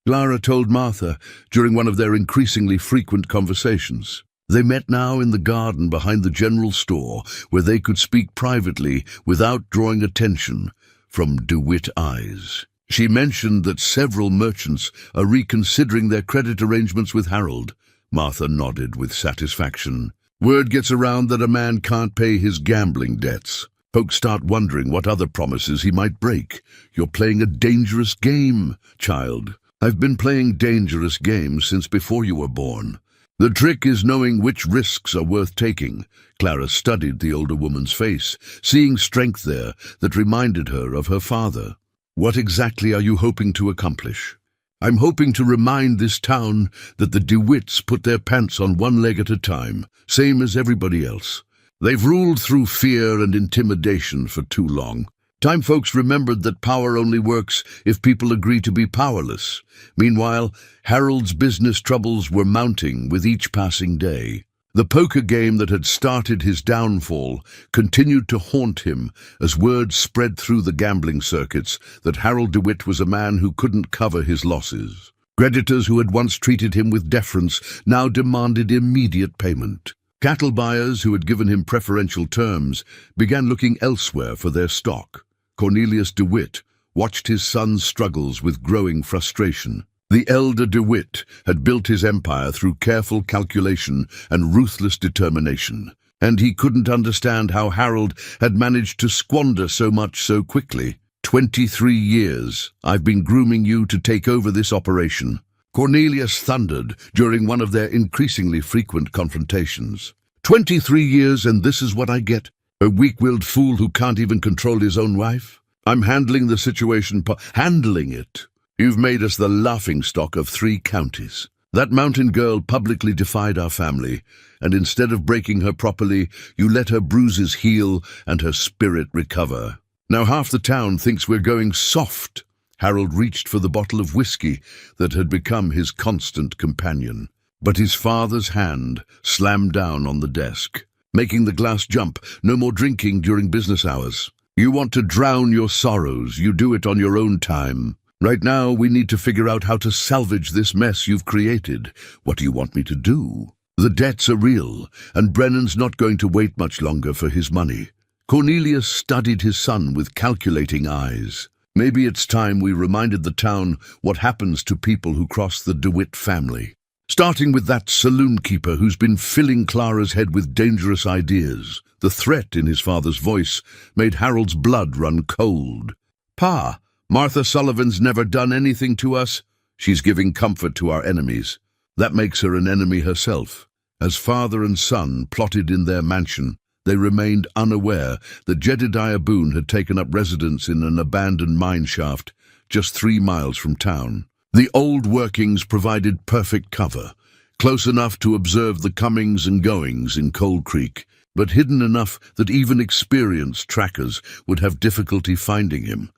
Clara told Martha during one of their increasingly frequent conversations. They met now in the garden behind the general store, where they could speak privately without drawing attention from DeWitt eyes. She mentioned that several merchants are reconsidering their credit arrangements with Harold. Martha nodded with satisfaction. Word gets around that a man can't pay his gambling debts. Folks start wondering what other promises he might break. You're playing a dangerous game, child. I've been playing dangerous games since before you were born. The trick is knowing which risks are worth taking. Clara studied the older woman's face, seeing strength there that reminded her of her father. What exactly are you hoping to accomplish? I'm hoping to remind this town that the DeWitts put their pants on one leg at a time, same as everybody else. They've ruled through fear and intimidation for too long. Time folks remembered that power only works if people agree to be powerless. Meanwhile, Harold's business troubles were mounting with each passing day. The poker game that had started his downfall continued to haunt him as word spread through the gambling circuits that Harold DeWitt was a man who couldn't cover his losses. Creditors who had once treated him with deference now demanded immediate payment. Cattle buyers who had given him preferential terms began looking elsewhere for their stock. Cornelius DeWitt watched his son's struggles with growing frustration. The elder DeWitt had built his empire through careful calculation and ruthless determination, and he couldn't understand how Harold had managed to squander so much so quickly. 23 years, I've been grooming you to take over this operation. Cornelius thundered during one of their increasingly frequent confrontations. 23 years and this is what I get? A weak-willed fool who can't even control his own wife? I'm handling the situation, handling it. You've made us the laughingstock of 3 counties. That mountain girl publicly defied our family, and instead of breaking her properly, you let her bruises heal and her spirit recover. Now half the town thinks we're going soft. Harold reached for the bottle of whiskey that had become his constant companion, but his father's hand slammed down on the desk, making the glass jump. No more drinking during business hours. You want to drown your sorrows, you do it on your own time. Right now, we need to figure out how to salvage this mess you've created. What do you want me to do? The debts are real, and Brennan's not going to wait much longer for his money. Cornelius studied his son with calculating eyes. Maybe it's time we reminded the town what happens to people who cross the DeWitt family. Starting with that saloon keeper who's been filling Clara's head with dangerous ideas. The threat in his father's voice made Harold's blood run cold. Pa, Martha Sullivan's never done anything to us. She's giving comfort to our enemies. That makes her an enemy herself. As father and son plotted in their mansion, they remained unaware that Jedediah Boone had taken up residence in an abandoned mine shaft just 3 miles from town. The old workings provided perfect cover, close enough to observe the comings and goings in Cold Creek, but hidden enough that even experienced trackers would have difficulty finding him.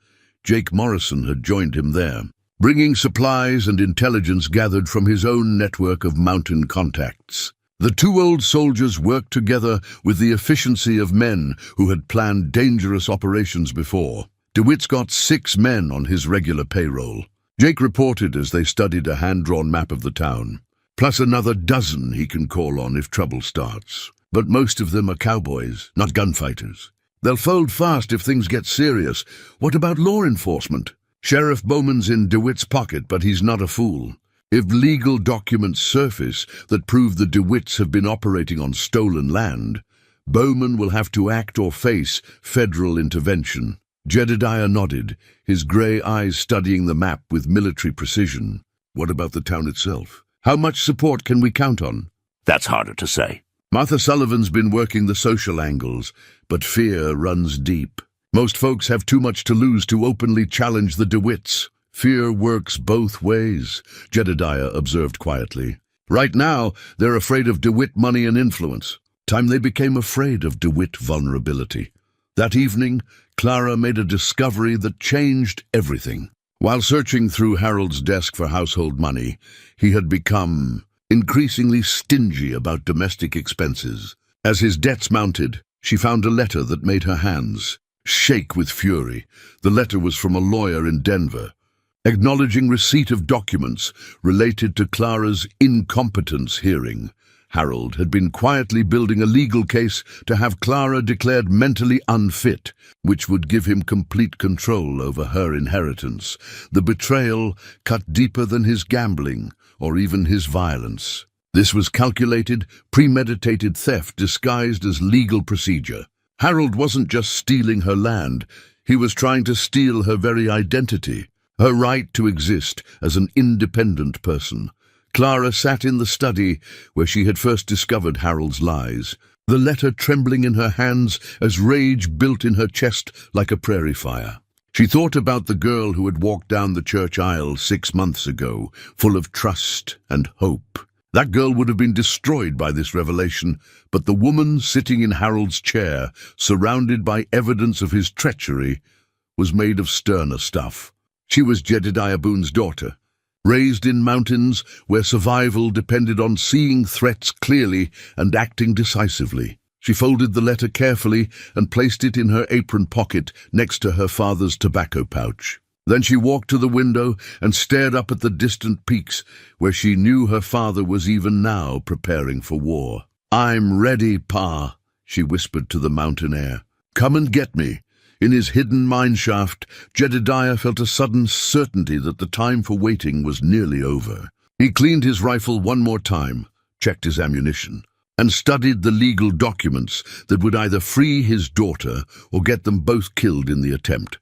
Jake Morrison had joined him there, bringing supplies and intelligence gathered from his own network of mountain contacts. The 2 old soldiers worked together with the efficiency of men who had planned dangerous operations before. DeWitt's got 6 men on his regular payroll. Jake reported as they studied a hand-drawn map of the town, plus another dozen he can call on if trouble starts. But most of them are cowboys, not gunfighters. They'll fold fast if things get serious. What about law enforcement? Sheriff Bowman's in DeWitt's pocket, but he's not a fool. If legal documents surface that prove the DeWitts have been operating on stolen land, Bowman will have to act or face federal intervention. Jedediah nodded, his grey eyes studying the map with military precision. What about the town itself? How much support can we count on? That's harder to say. Martha Sullivan's been working the social angles, but fear runs deep. Most folks have too much to lose to openly challenge the DeWitts. Fear works both ways, Jedediah observed quietly. Right now, they're afraid of DeWitt money and influence. Time they became afraid of DeWitt vulnerability. That evening, Clara made a discovery that changed everything. While searching through Harold's desk for household money, he had become increasingly stingy about domestic expenses. As his debts mounted, she found a letter that made her hands shake with fury. The letter was from a lawyer in Denver, acknowledging receipt of documents related to Clara's incompetence hearing. Harold had been quietly building a legal case to have Clara declared mentally unfit, which would give him complete control over her inheritance. The betrayal cut deeper than his gambling or even his violence. This was calculated, premeditated theft disguised as legal procedure. Harold wasn't just stealing her land, he was trying to steal her very identity, her right to exist as an independent person. Clara sat in the study where she had first discovered Harold's lies, the letter trembling in her hands as rage built in her chest like a prairie fire. She thought about the girl who had walked down the church aisle 6 months ago, full of trust and hope. That girl would have been destroyed by this revelation, but the woman sitting in Harold's chair, surrounded by evidence of his treachery, was made of sterner stuff. She was Jedediah Boone's daughter, raised in mountains where survival depended on seeing threats clearly and acting decisively. She folded the letter carefully and placed it in her apron pocket next to her father's tobacco pouch. Then she walked to the window and stared up at the distant peaks where she knew her father was even now preparing for war. "I'm ready, Pa," she whispered to the mountain air. "Come and get me." In his hidden mineshaft, Jedediah felt a sudden certainty that the time for waiting was nearly over. He cleaned his rifle one more time, checked his ammunition, and studied the legal documents that would either free his daughter or get them both killed in the attempt.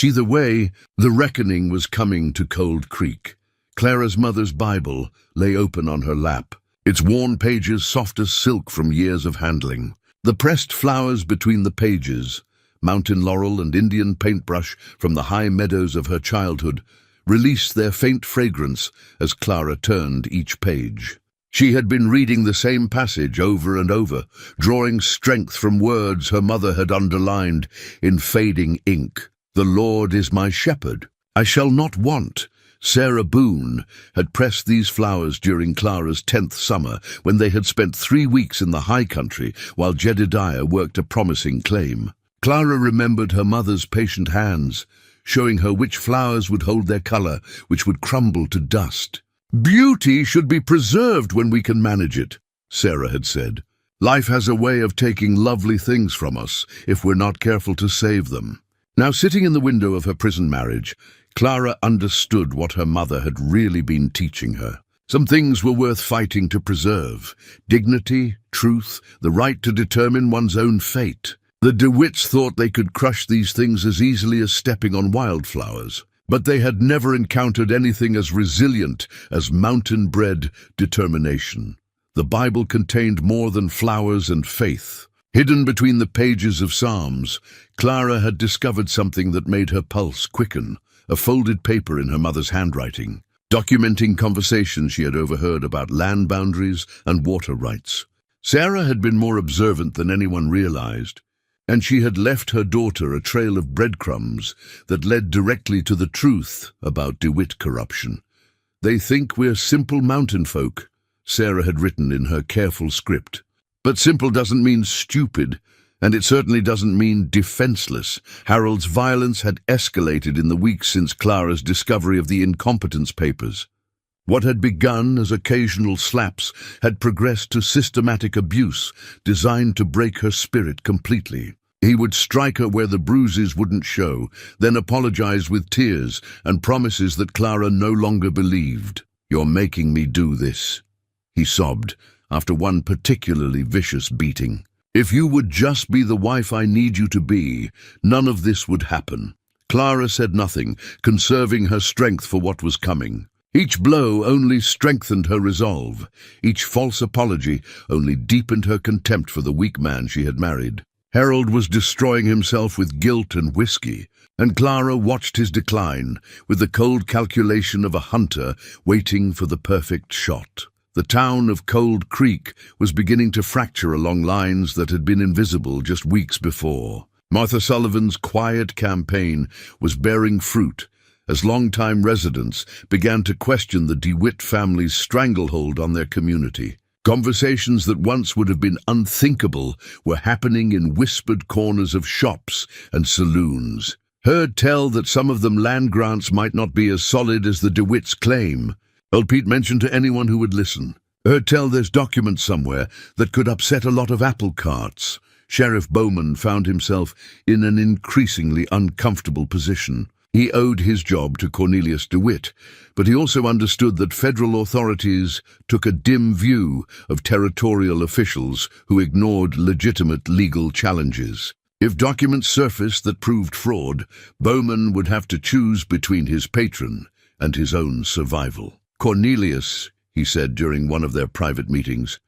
Either way, the reckoning was coming to Cold Creek. Clara's mother's Bible lay open on her lap, its worn pages soft as silk from years of handling. The pressed flowers between the pages, mountain laurel and Indian paintbrush from the high meadows of her childhood, released their faint fragrance as Clara turned each page. She had been reading the same passage over and over, drawing strength from words her mother had underlined in fading ink. "The Lord is my shepherd, I shall not want." Sarah Boone had pressed these flowers during Clara's 10th summer when they had spent 3 weeks in the high country while Jedediah worked a promising claim. Clara remembered her mother's patient hands, showing her which flowers would hold their color, which would crumble to dust. "Beauty should be preserved when we can manage it," Sarah had said. "Life has a way of taking lovely things from us if we're not careful to save them." Now, sitting in the window of her prison marriage, Clara understood what her mother had really been teaching her. Some things were worth fighting to preserve: dignity, truth, the right to determine one's own fate. The DeWitts thought they could crush these things as easily as stepping on wildflowers, but they had never encountered anything as resilient as mountain-bred determination. The Bible contained more than flowers and faith. Hidden between the pages of Psalms, Clara had discovered something that made her pulse quicken, a folded paper in her mother's handwriting, documenting conversations she had overheard about land boundaries and water rights. Sarah had been more observant than anyone realized, and she had left her daughter a trail of breadcrumbs that led directly to the truth about DeWitt corruption. "They think we're simple mountain folk," Sarah had written in her careful script. But simple doesn't mean stupid, and it certainly doesn't mean defenseless. Harold's violence had escalated in the weeks since Clara's discovery of the incompetence papers. What had begun as occasional slaps had progressed to systematic abuse designed to break her spirit completely. He would strike her where the bruises wouldn't show, then apologize with tears and promises that Clara no longer believed. "You're making me do this," he sobbed, after one particularly vicious beating. "If you would just be the wife I need you to be, none of this would happen." Clara said nothing, conserving her strength for what was coming. Each blow only strengthened her resolve. Each false apology only deepened her contempt for the weak man she had married. Harold was destroying himself with guilt and whiskey, and Clara watched his decline with the cold calculation of a hunter waiting for the perfect shot. The town of Cold Creek was beginning to fracture along lines that had been invisible just weeks before. Martha Sullivan's quiet campaign was bearing fruit as longtime residents began to question the DeWitt family's stranglehold on their community. Conversations that once would have been unthinkable were happening in whispered corners of shops and saloons. Heard tell that some of them land grants might not be as solid as the DeWitts claim. Old Pete mentioned to anyone who would listen. Heard tell there's documents somewhere that could upset a lot of apple carts. Sheriff Bowman found himself in an increasingly uncomfortable position. He owed his job to Cornelius DeWitt, but he also understood that federal authorities took a dim view of territorial officials who ignored legitimate legal challenges. If documents surfaced that proved fraud, Bowman would have to choose between his patron and his own survival. "Cornelius," he said during one of their private meetings,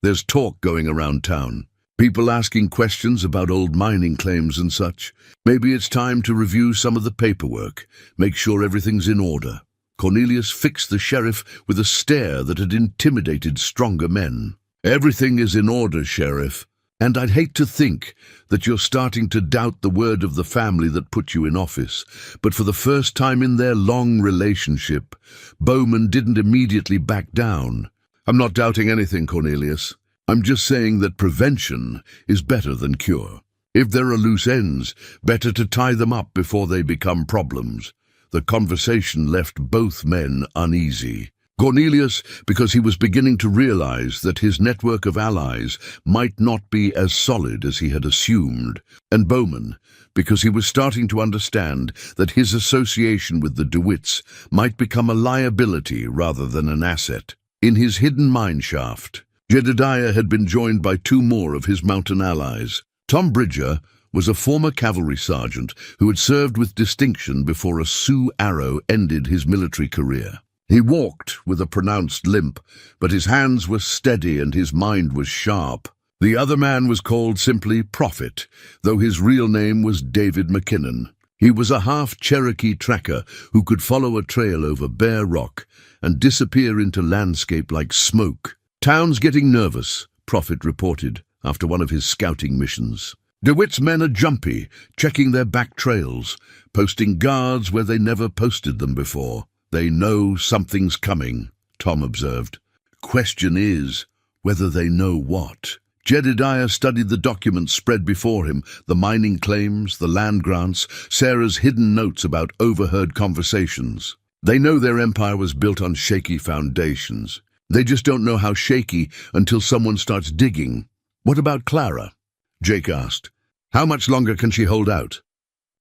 "there's talk going around town. People asking questions about old mining claims and such. Maybe it's time to review some of the paperwork, make sure everything's in order." Cornelius fixed the sheriff with a stare that had intimidated stronger men. "Everything is in order, Sheriff, and I'd hate to think that you're starting to doubt the word of the family that put you in office." But for the first time in their long relationship, Bowman didn't immediately back down. "I'm not doubting anything, Cornelius. I'm just saying that prevention is better than cure. If there are loose ends, better to tie them up before they become problems." The conversation left both men uneasy. Cornelius, because he was beginning to realize that his network of allies might not be as solid as he had assumed, and Bowman, because he was starting to understand that his association with the DeWitts might become a liability rather than an asset. In his hidden mine shaft, Jedediah had been joined by two more of his mountain allies. Tom Bridger was a former cavalry sergeant who had served with distinction before a Sioux arrow ended his military career. He walked with a pronounced limp, but his hands were steady and his mind was sharp. The other man was called simply Prophet, though his real name was David McKinnon. He was a half-Cherokee tracker who could follow a trail over bare rock and disappear into landscape like smoke. "Town's getting nervous," Prophet reported after one of his scouting missions. "DeWitt's men are jumpy, checking their back trails, posting guards where they never posted them before. They know something's coming," Tom observed. "Question is whether they know what." Jedediah studied the documents spread before him, the mining claims, the land grants, Sarah's hidden notes about overheard conversations. They know their empire was built on shaky foundations. They just don't know how shaky until someone starts digging. "What about Clara?" Jake asked. "How much longer can she hold out?"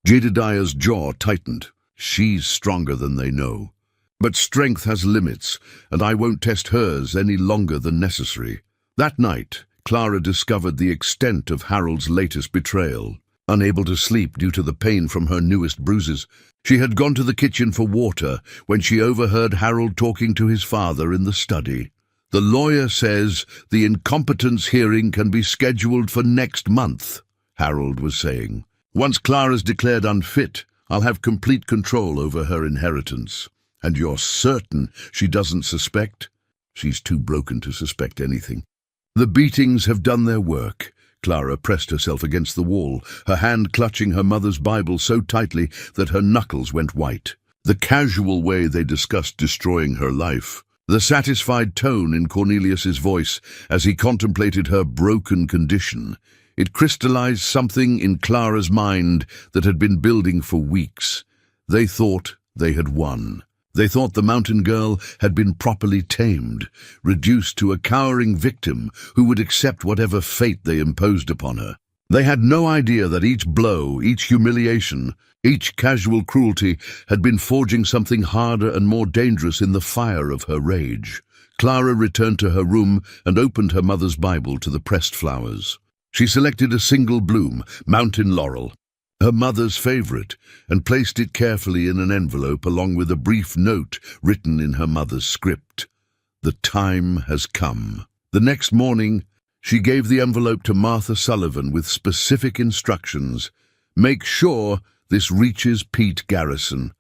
Jedediah's jaw tightened. "She's stronger than they know. But strength has limits, and I won't test hers any longer than necessary." That night, Clara discovered the extent of Harold's latest betrayal. Unable to sleep due to the pain from her newest bruises, she had gone to the kitchen for water when she overheard Harold talking to his father in the study. "The lawyer says the incompetence hearing can be scheduled for next month," Harold was saying. "Once Clara's declared unfit, I'll have complete control over her inheritance. And you're certain she doesn't suspect?" "She's too broken to suspect anything." "The beatings have done their work." Clara pressed herself against the wall, her hand clutching her mother's Bible so tightly that her knuckles went white. The casual way they discussed destroying her life, the satisfied tone in Cornelius's voice as he contemplated her broken condition, it crystallized something in Clara's mind that had been building for weeks. They thought they had won. They thought the mountain girl had been properly tamed, reduced to a cowering victim who would accept whatever fate they imposed upon her. They had no idea that each blow, each humiliation, each casual cruelty had been forging something harder and more dangerous in the fire of her rage. Clara returned to her room and opened her mother's Bible to the pressed flowers. She selected a single bloom, mountain laurel, her mother's favorite, and placed it carefully in an envelope along with a brief note written in her mother's script. The time has come. The next morning, she gave the envelope to Martha Sullivan with specific instructions. Make sure this reaches Pete Garrison.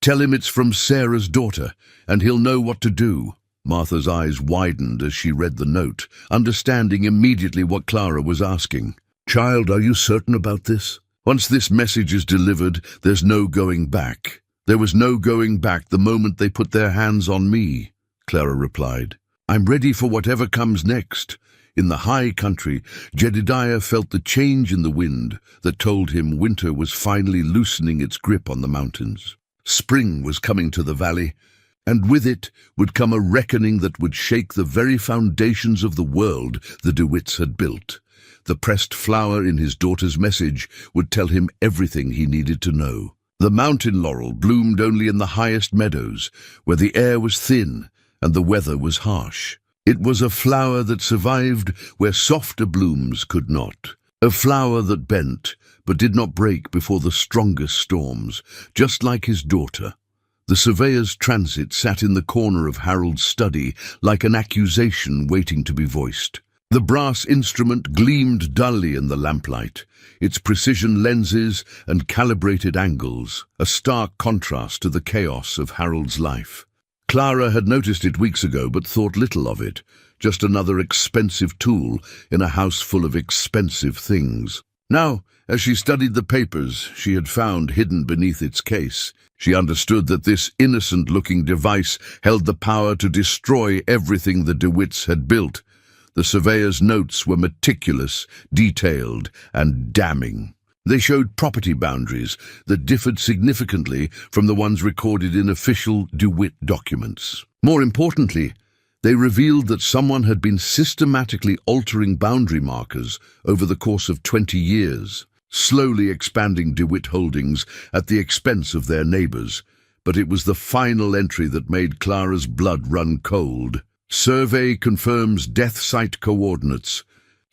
Tell him it's from Sarah's daughter, and he'll know what to do. Martha's eyes widened as she read the note, understanding immediately what Clara was asking. Child, are you certain about this? Once this message is delivered, there's no going back. There was no going back the moment they put their hands on me, Clara replied. I'm ready for whatever comes next. In the high country, Jedediah felt the change in the wind that told him winter was finally loosening its grip on the mountains. Spring was coming to the valley, and with it would come a reckoning that would shake the very foundations of the world the DeWitts had built. The pressed flower in his daughter's message would tell him everything he needed to know. The mountain laurel bloomed only in the highest meadows, where the air was thin and the weather was harsh. It was a flower that survived where softer blooms could not. A flower that bent, but did not break before the strongest storms, just like his daughter. The surveyor's transit sat in the corner of Harold's study like an accusation waiting to be voiced. The brass instrument gleamed dully in the lamplight, its precision lenses and calibrated angles, a stark contrast to the chaos of Harold's life. Clara had noticed it weeks ago but thought little of it, just another expensive tool in a house full of expensive things. Now, as she studied the papers she had found hidden beneath its case, she understood that this innocent-looking device held the power to destroy everything the DeWitts had built. The surveyor's notes were meticulous, detailed, and damning. They showed property boundaries that differed significantly from the ones recorded in official DeWitt documents. More importantly, they revealed that someone had been systematically altering boundary markers over the course of 20 years, slowly expanding DeWitt holdings at the expense of their neighbors. But it was the final entry that made Clara's blood run cold. Survey confirms death site coordinates.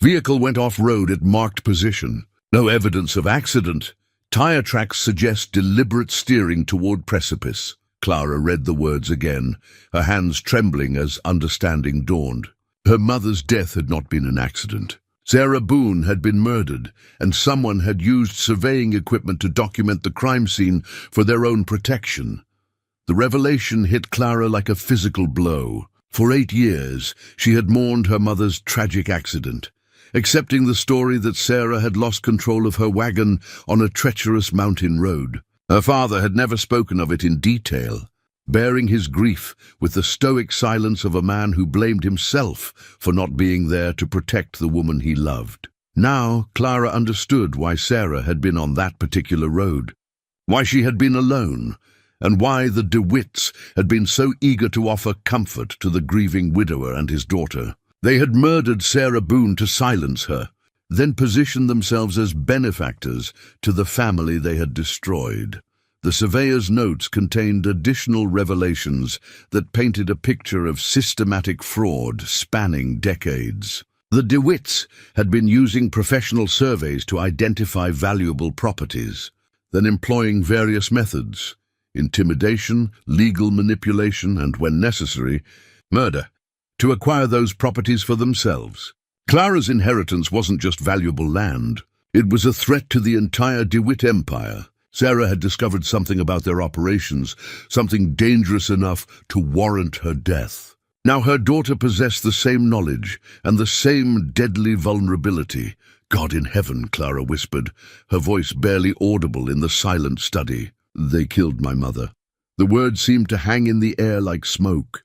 Vehicle went off-road at marked position. No evidence of accident. Tire tracks suggest deliberate steering toward precipice. Clara read the words again, her hands trembling as understanding dawned. Her mother's death had not been an accident. Sarah Boone had been murdered, and someone had used surveying equipment to document the crime scene for their own protection. The revelation hit Clara like a physical blow. For 8 years, she had mourned her mother's tragic accident, accepting the story that Sarah had lost control of her wagon on a treacherous mountain road. Her father had never spoken of it in detail, bearing his grief with the stoic silence of a man who blamed himself for not being there to protect the woman he loved. Now, Clara understood why Sarah had been on that particular road, why she had been alone, and why the DeWitts had been so eager to offer comfort to the grieving widower and his daughter. They had murdered Sarah Boone to silence her, then positioned themselves as benefactors to the family they had destroyed. The surveyor's notes contained additional revelations that painted a picture of systematic fraud spanning decades. The DeWitts had been using professional surveys to identify valuable properties, then employing various methods: intimidation, legal manipulation, and, when necessary, murder, to acquire those properties for themselves. Clara's inheritance wasn't just valuable land. It was a threat to the entire DeWitt empire. Sarah had discovered something about their operations, something dangerous enough to warrant her death. Now her daughter possessed the same knowledge and the same deadly vulnerability. God in heaven, Clara whispered, her voice barely audible in the silent study. They killed my mother. The words seemed to hang in the air like smoke,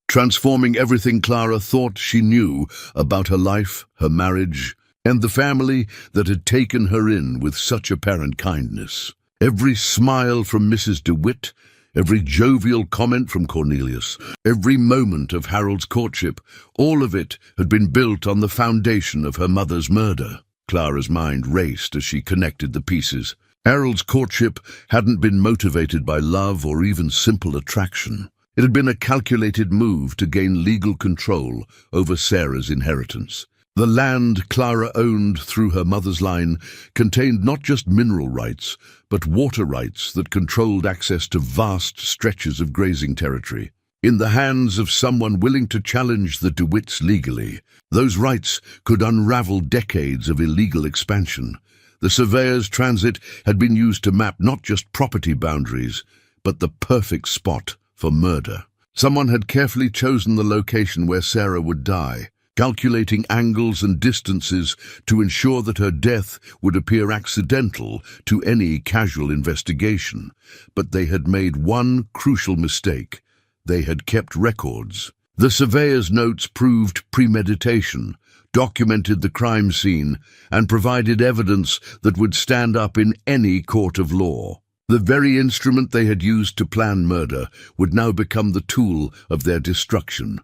transforming everything Clara thought she knew about her life, her marriage, and the family that had taken her in with such apparent kindness. Every smile from Mrs. DeWitt, every jovial comment from Cornelius, every moment of Harold's courtship, all of it had been built on the foundation of her mother's murder. Clara's mind raced as she connected the pieces. Harold's courtship hadn't been motivated by love or even simple attraction. It had been a calculated move to gain legal control over Sarah's inheritance. The land Clara owned through her mother's line contained not just mineral rights, but water rights that controlled access to vast stretches of grazing territory. In the hands of someone willing to challenge the DeWitts legally, those rights could unravel decades of illegal expansion. The surveyor's transit had been used to map not just property boundaries, but the perfect spot for murder. Someone had carefully chosen the location where Sarah would die, calculating angles and distances to ensure that her death would appear accidental to any casual investigation. But they had made one crucial mistake. They had kept records. The surveyor's notes proved premeditation, documented the crime scene, and provided evidence that would stand up in any court of law. The very instrument they had used to plan murder would now become the tool of their destruction.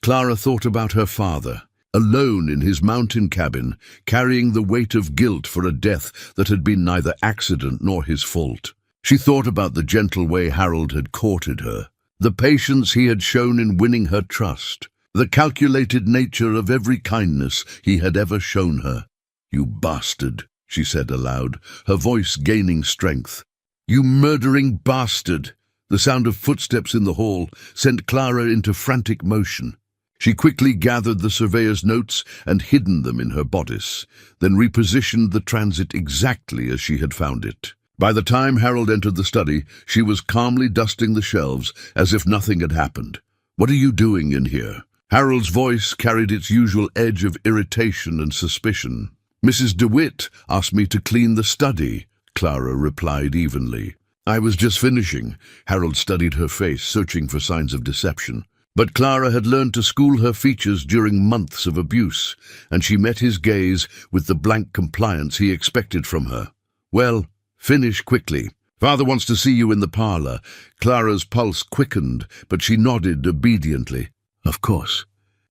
Clara thought about her father, alone in his mountain cabin, carrying the weight of guilt for a death that had been neither accident nor his fault. She thought about the gentle way Harold had courted her, the patience he had shown in winning her trust, the calculated nature of every kindness he had ever shown her. "You bastard," she said aloud, her voice gaining strength. "You murdering bastard!" The sound of footsteps in the hall sent Clara into frantic motion. She quickly gathered the surveyor's notes and hidden them in her bodice, then repositioned the transit exactly as she had found it. By the time Harold entered the study, she was calmly dusting the shelves as if nothing had happened. "What are you doing in here?" Harold's voice carried its usual edge of irritation and suspicion. "Mrs. DeWitt asked me to clean the study," Clara replied evenly. "I was just finishing." Harold studied her face, searching for signs of deception. But Clara had learned to school her features during months of abuse, and she met his gaze with the blank compliance he expected from her. "Well, finish quickly. Father wants to see you in the parlor." Clara's pulse quickened, but she nodded obediently. "Of course.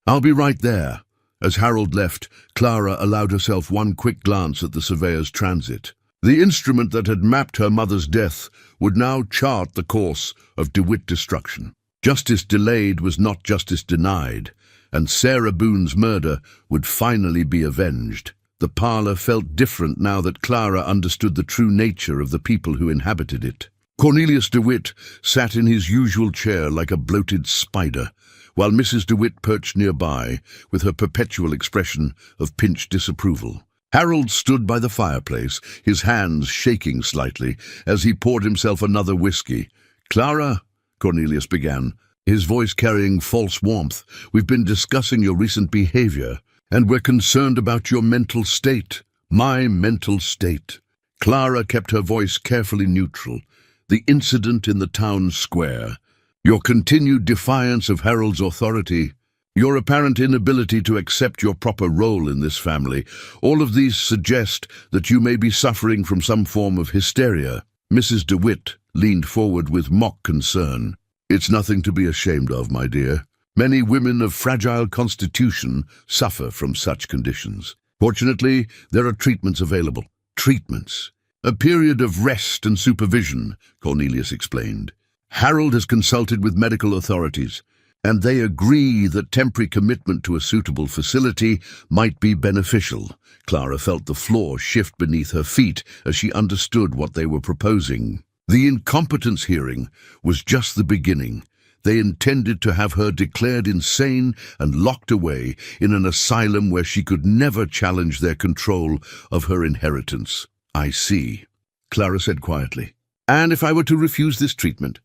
I'll be right there." As Harold left, Clara allowed herself one quick glance at the surveyor's transit. The instrument that had mapped her mother's death would now chart the course of DeWitt destruction. Justice delayed was not justice denied, and Sarah Boone's murder would finally be avenged. The parlor felt different now that Clara understood the true nature of the people who inhabited it. Cornelius DeWitt sat in his usual chair like a bloated spider, while Mrs. DeWitt perched nearby with her perpetual expression of pinched disapproval. Harold stood by the fireplace, his hands shaking slightly as he poured himself another whiskey. "Clara," Cornelius began, his voice carrying false warmth, "we've been discussing your recent behavior, and we're concerned about your mental state." "My mental state." Clara kept her voice carefully neutral. "The incident in the town square, your continued defiance of Harold's authority, your apparent inability to accept your proper role in this family, all of these suggest that you may be suffering from some form of hysteria." Mrs. DeWitt leaned forward with mock concern. "It's nothing to be ashamed of, my dear. Many women of fragile constitution suffer from such conditions. Fortunately, there are treatments available." "Treatments?" "A period of rest and supervision," Cornelius explained. "Harold has consulted with medical authorities, and they agree that temporary commitment to a suitable facility might be beneficial." Clara felt the floor shift beneath her feet as she understood what they were proposing. The incompetence hearing was just the beginning. They intended to have her declared insane and locked away in an asylum where she could never challenge their control of her inheritance. "I see," Clara said quietly. "And if I were to refuse this treatment?"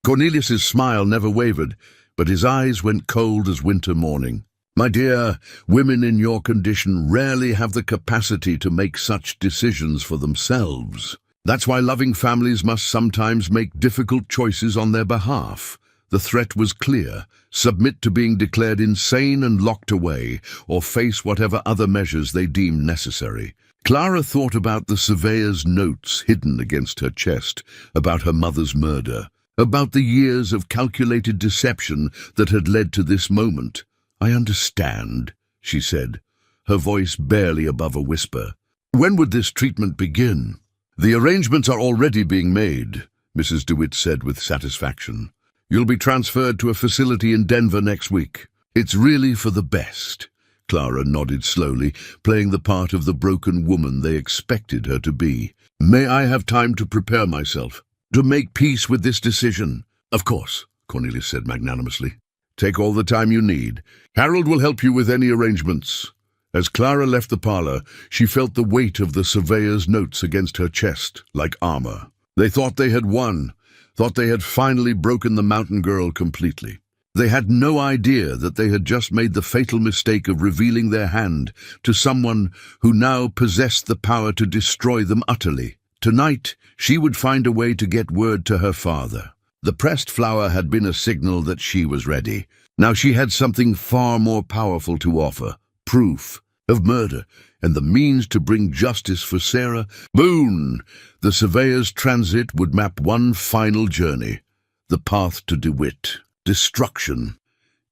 Cornelius's smile never wavered, but his eyes went cold as winter morning. "My dear, women in your condition rarely have the capacity to make such decisions for themselves. That's why loving families must sometimes make difficult choices on their behalf." The threat was clear: submit to being declared insane and locked away, or face whatever other measures they deemed necessary. Clara thought about the surveyor's notes hidden against her chest, about her mother's murder, about the years of calculated deception that had led to this moment. "I understand," she said, her voice barely above a whisper. "When would this treatment begin?" "The arrangements are already being made," Mrs. DeWitt said with satisfaction. "You'll be transferred to a facility in Denver next week. It's really for the best." Clara nodded slowly, playing the part of the broken woman they expected her to be. "May I have time to prepare myself, to make peace with this decision?" "Of course," Cornelius said magnanimously. "Take all the time you need. Harold will help you with any arrangements." As Clara left the parlor, she felt the weight of the surveyor's notes against her chest, like armor. They thought they had won, thought they had finally broken the mountain girl completely. They had no idea that they had just made the fatal mistake of revealing their hand to someone who now possessed the power to destroy them utterly. Tonight, she would find a way to get word to her father. The pressed flower had been a signal that she was ready. Now she had something far more powerful to offer, proof of murder, and the means to bring justice for Sarah Boone. The surveyor's transit would map one final journey, the path to DeWitt. Destruction.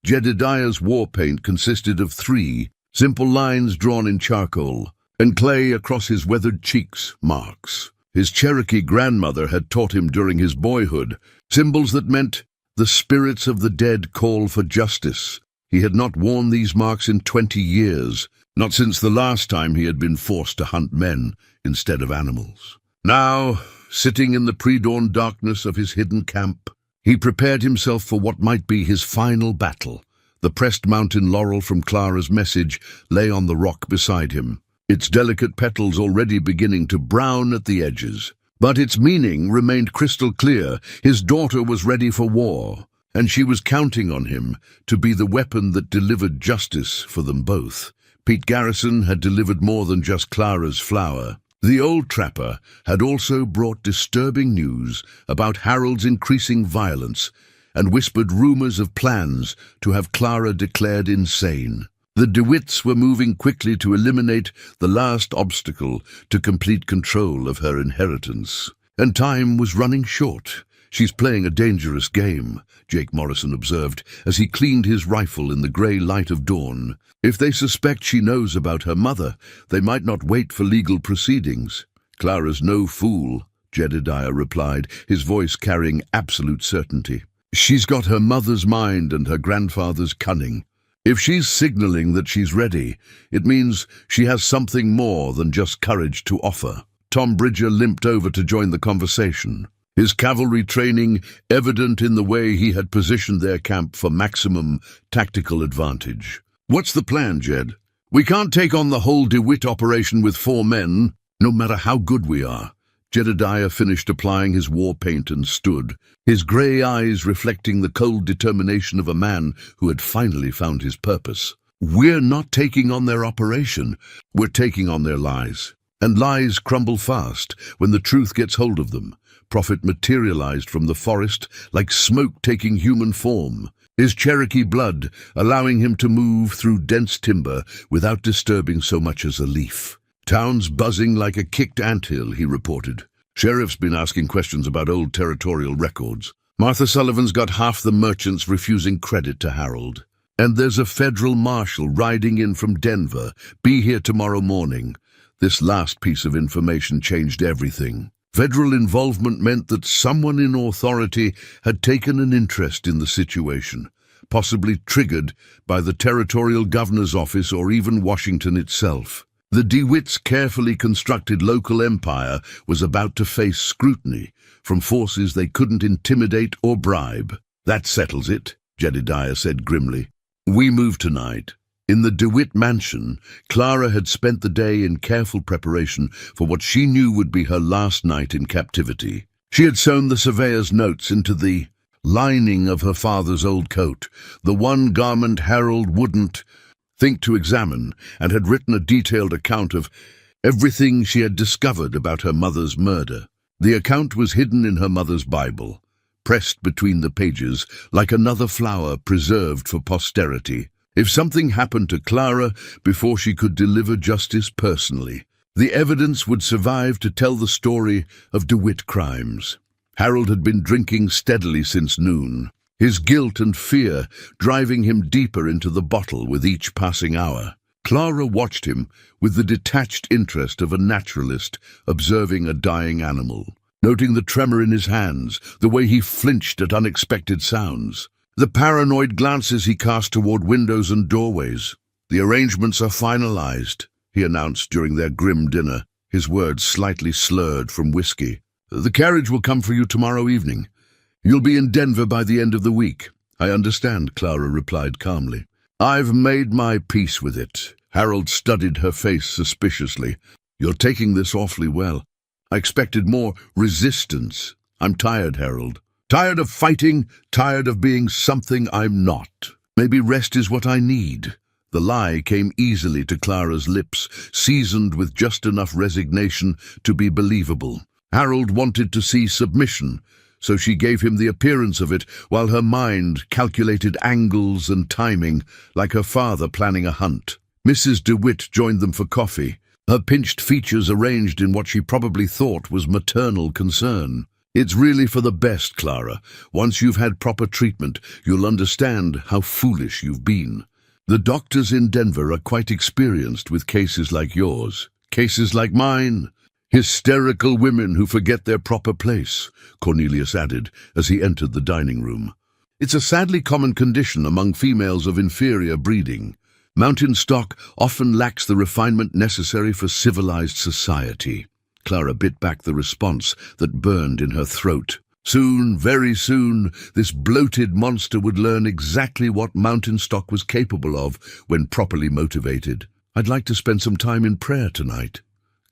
Jedediah's war paint consisted of 3 simple lines drawn in charcoal, and clay across his weathered cheeks, marks. His Cherokee grandmother had taught him during his boyhood, symbols that meant the spirits of the dead call for justice. He had not worn these marks in 20 years, not since the last time he had been forced to hunt men instead of animals. Now, sitting in the pre-dawn darkness of his hidden camp, he prepared himself for what might be his final battle. The pressed mountain laurel from Clara's message lay on the rock beside him, its delicate petals already beginning to brown at the edges. But its meaning remained crystal clear. His daughter was ready for war, and she was counting on him to be the weapon that delivered justice for them both. Pete Garrison had delivered more than just Clara's flower. The old trapper had also brought disturbing news about Harold's increasing violence and whispered rumors of plans to have Clara declared insane. The DeWitts were moving quickly to eliminate the last obstacle to complete control of her inheritance. And time was running short. "She's playing a dangerous game," Jake Morrison observed as he cleaned his rifle in the grey light of dawn. "If they suspect she knows about her mother, they might not wait for legal proceedings." "Clara's no fool," Jedediah replied, his voice carrying absolute certainty. "She's got her mother's mind and her grandfather's cunning. If she's signaling that she's ready, it means she has something more than just courage to offer." Tom Bridger limped over to join the conversation, his cavalry training evident in the way he had positioned their camp for maximum tactical advantage. "What's the plan, Jed? We can't take on the whole DeWitt operation with 4 men, no matter how good we are." Jedediah finished applying his war paint and stood, his grey eyes reflecting the cold determination of a man who had finally found his purpose. "We're not taking on their operation, we're taking on their lies. And lies crumble fast when the truth gets hold of them." Prophet materialized from the forest like smoke taking human form, his Cherokee blood allowing him to move through dense timber without disturbing so much as a leaf. "Town's buzzing like a kicked anthill," he reported. "Sheriff's been asking questions about old territorial records. Martha Sullivan's got half the merchants refusing credit to Harold. And there's a federal marshal riding in from Denver. Be here tomorrow morning." This last piece of information changed everything. Federal involvement meant that someone in authority had taken an interest in the situation, possibly triggered by the territorial governor's office or even Washington itself. The DeWitts' carefully constructed local empire was about to face scrutiny from forces they couldn't intimidate or bribe. "That settles it," Jedediah said grimly. "We move tonight." In the DeWitt mansion, Clara had spent the day in careful preparation for what she knew would be her last night in captivity. She had sewn the surveyor's notes into the lining of her father's old coat, the one garment Harold wouldn't think to examine, and had written a detailed account of everything she had discovered about her mother's murder. The account was hidden in her mother's Bible, pressed between the pages like another flower preserved for posterity. If something happened to Clara before she could deliver justice personally, the evidence would survive to tell the story of DeWitt crimes. Harold had been drinking steadily since noon, his guilt and fear driving him deeper into the bottle with each passing hour. Clara watched him with the detached interest of a naturalist observing a dying animal, noting the tremor in his hands, the way he flinched at unexpected sounds, the paranoid glances he cast toward windows and doorways. "The arrangements are finalized," he announced during their grim dinner, his words slightly slurred from whiskey. "The carriage will come for you tomorrow evening. You'll be in Denver by the end of the week." "I understand," Clara replied calmly. "I've made my peace with it." Harold studied her face suspiciously. "You're taking this awfully well. I expected more resistance. I'm tired, Harold. Tired of fighting, tired of being something I'm not. Maybe rest is what I need." The lie came easily to Clara's lips, seasoned with just enough resignation to be believable. Harold wanted to see submission, so she gave him the appearance of it while her mind calculated angles and timing, like her father planning a hunt. Mrs. DeWitt joined them for coffee, her pinched features arranged in what she probably thought was maternal concern. "It's really for the best, Clara. Once you've had proper treatment, you'll understand how foolish you've been. The doctors in Denver are quite experienced with cases like yours, cases like mine. Hysterical women who forget their proper place," Cornelius added as he entered the dining room. "It's a sadly common condition among females of inferior breeding. Mountain stock often lacks the refinement necessary for civilized society." Clara bit back the response that burned in her throat. Soon, very soon, this bloated monster would learn exactly what mountain stock was capable of when properly motivated. "I'd like to spend some time in prayer tonight,"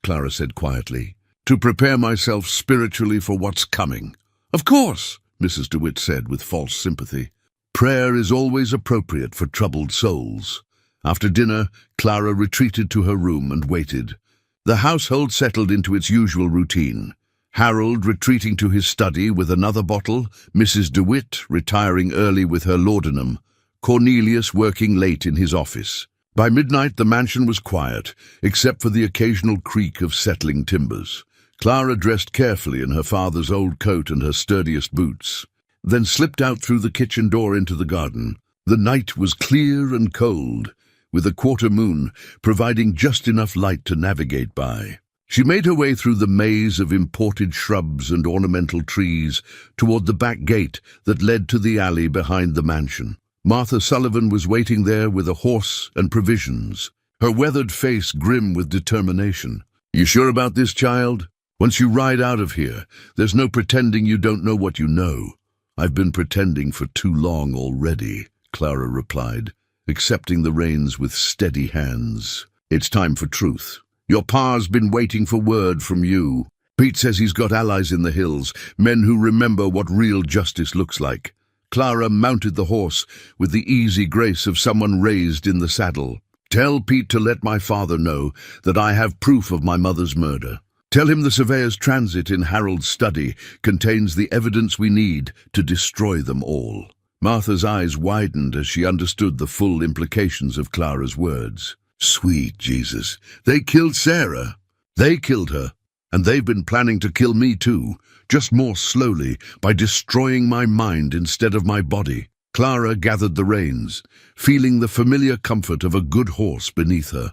Clara said quietly, "to prepare myself spiritually for what's coming." "Of course," Mrs. DeWitt said with false sympathy. "Prayer is always appropriate for troubled souls." After dinner, Clara retreated to her room and waited. The household settled into its usual routine. Harold retreating to his study with another bottle, Mrs. DeWitt retiring early with her laudanum, Cornelius working late in his office. By midnight, the mansion was quiet, except for the occasional creak of settling timbers. Clara dressed carefully in her father's old coat and her sturdiest boots, then slipped out through the kitchen door into the garden. The night was clear and cold, with a quarter moon providing just enough light to navigate by. She made her way through the maze of imported shrubs and ornamental trees toward the back gate that led to the alley behind the mansion. Martha Sullivan was waiting there with a horse and provisions, her weathered face grim with determination. "You sure about this, child? Once you ride out of here, there's no pretending you don't know what you know." "I've been pretending for too long already," Clara replied, accepting the reins with steady hands. "It's time for truth. Your pa's been waiting for word from you. Pete says he's got allies in the hills, men who remember what real justice looks like." Clara mounted the horse with the easy grace of someone raised in the saddle. "Tell Pete to let my father know that I have proof of my mother's murder. Tell him the surveyor's transit in Harold's study contains the evidence we need to destroy them all." Martha's eyes widened as she understood the full implications of Clara's words. "Sweet Jesus, they killed Sarah. They killed her, and they've been planning to kill me too, just more slowly, by destroying my mind instead of my body." Clara gathered the reins, feeling the familiar comfort of a good horse beneath her.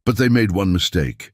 But they made one mistake.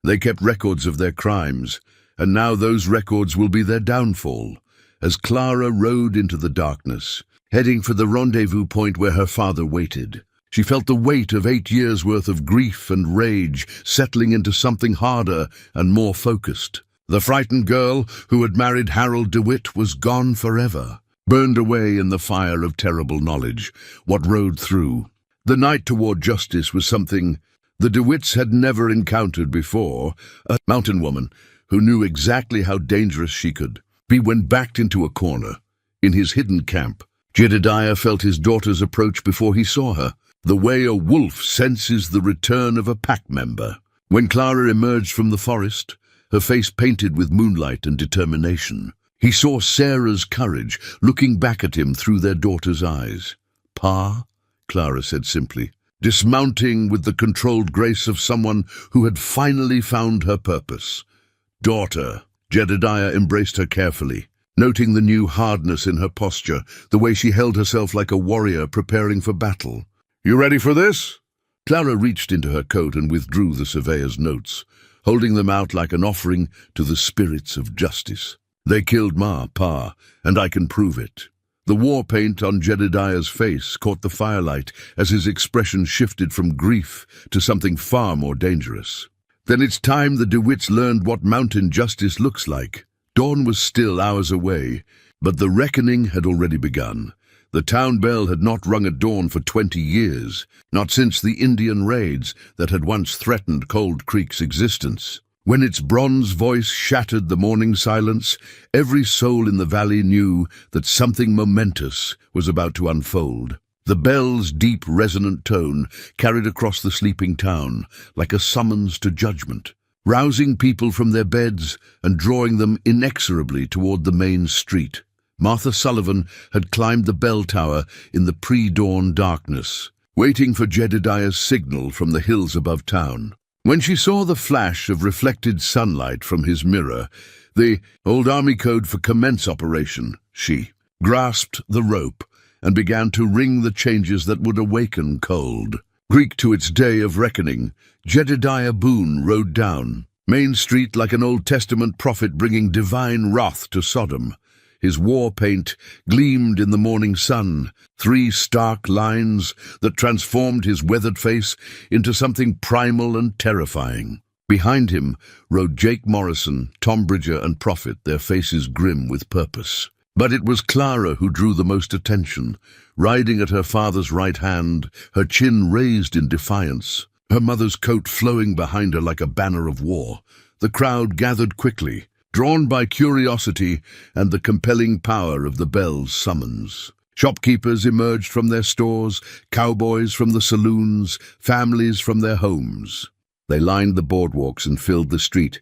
They kept records of their crimes, and now those records will be their downfall. As Clara rode into the darkness, heading for the rendezvous point where her father waited, she felt the weight of 8 years' worth of grief and rage settling into something harder and more focused. The frightened girl who had married Harold DeWitt was gone forever, burned away in the fire of terrible knowledge, what rode through. The night toward justice was something the DeWitts had never encountered before, a mountain woman who knew exactly how dangerous she could be when backed into a corner. In his hidden camp, Jedediah felt his daughter's approach before he saw her, the way a wolf senses the return of a pack member. When Clara emerged from the forest, her face painted with moonlight and determination, he saw Sarah's courage looking back at him through their daughter's eyes. "Pa," Clara said simply, dismounting with the controlled grace of someone who had finally found her purpose. "Daughter." Jedediah embraced her carefully, noting the new hardness in her posture, the way she held herself like a warrior preparing for battle. "You ready for this?" Clara reached into her coat and withdrew the surveyor's notes, holding them out like an offering to the spirits of justice. They killed Ma, Pa, and I can prove it. The war paint on Jedediah's face caught the firelight as his expression shifted from grief to something far more dangerous. Then it's time the DeWitts learned what mountain justice looks like. Dawn was still hours away, but the reckoning had already begun. The town bell had not rung at dawn for 20 years, not since the Indian raids that had once threatened Cold Creek's existence. When its bronze voice shattered the morning silence, every soul in the valley knew that something momentous was about to unfold. The bell's deep, resonant tone carried across the sleeping town like a summons to judgment, rousing people from their beds and drawing them inexorably toward the main street. Martha Sullivan had climbed the bell tower in the pre-dawn darkness, waiting for Jedediah's signal from the hills above town. When she saw the flash of reflected sunlight from his mirror, the old army code for commence operation, she grasped the rope and began to ring the changes that would awaken Cold Creek to its day of reckoning. Jedediah Boone rode down Main Street like an Old Testament prophet bringing divine wrath to Sodom. His war paint gleamed in the morning sun, 3 stark lines that transformed his weathered face into something primal and terrifying. Behind him rode Jake Morrison, Tom Bridger, and Prophet, their faces grim with purpose. But it was Clara who drew the most attention, riding at her father's right hand, her chin raised in defiance, her mother's coat flowing behind her like a banner of war. The crowd gathered quickly, drawn by curiosity and the compelling power of the bell's summons. Shopkeepers emerged from their stores, cowboys from the saloons, families from their homes. They lined the boardwalks and filled the street,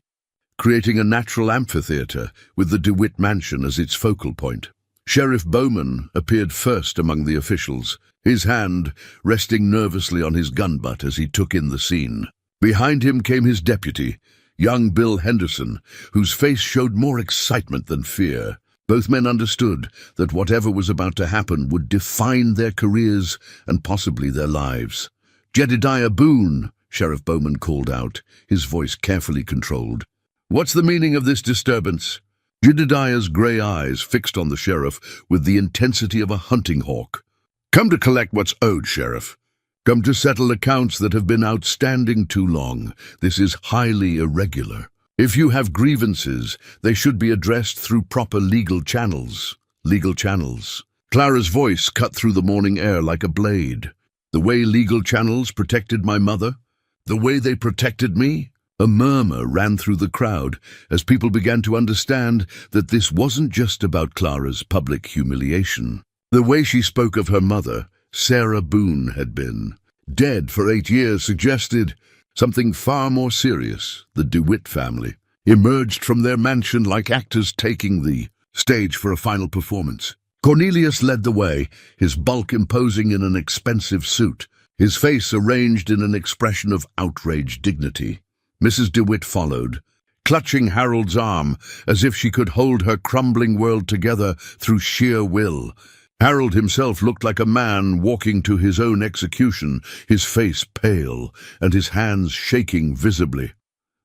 creating a natural amphitheater with the DeWitt mansion as its focal point. Sheriff Bowman appeared first among the officials, his hand resting nervously on his gun butt as he took in the scene. Behind him came his deputy, young Bill Henderson, whose face showed more excitement than fear. Both men understood that whatever was about to happen would define their careers and possibly their lives. "Jedediah Boone," Sheriff Bowman called out, his voice carefully controlled. "What's the meaning of this disturbance?" Jedediah's gray eyes fixed on the sheriff with the intensity of a hunting hawk. "Come to collect what's owed, Sheriff. Come to settle accounts that have been outstanding too long. This is highly irregular. If you have grievances, they should be addressed through proper legal channels." Legal channels. Clara's voice cut through the morning air like a blade. "The way legal channels protected my mother? The way they protected me?" A murmur ran through the crowd as people began to understand that this wasn't just about Clara's public humiliation. The way she spoke of her mother, Sarah Boone, had been dead for 8 years, suggested something far more serious. The DeWitt family emerged from their mansion like actors taking the stage for a final performance. Cornelius led the way, his bulk imposing in an expensive suit, his face arranged in an expression of outraged dignity. Mrs. DeWitt followed, clutching Harold's arm as if she could hold her crumbling world together through sheer will. Harold himself looked like a man walking to his own execution, his face pale and his hands shaking visibly.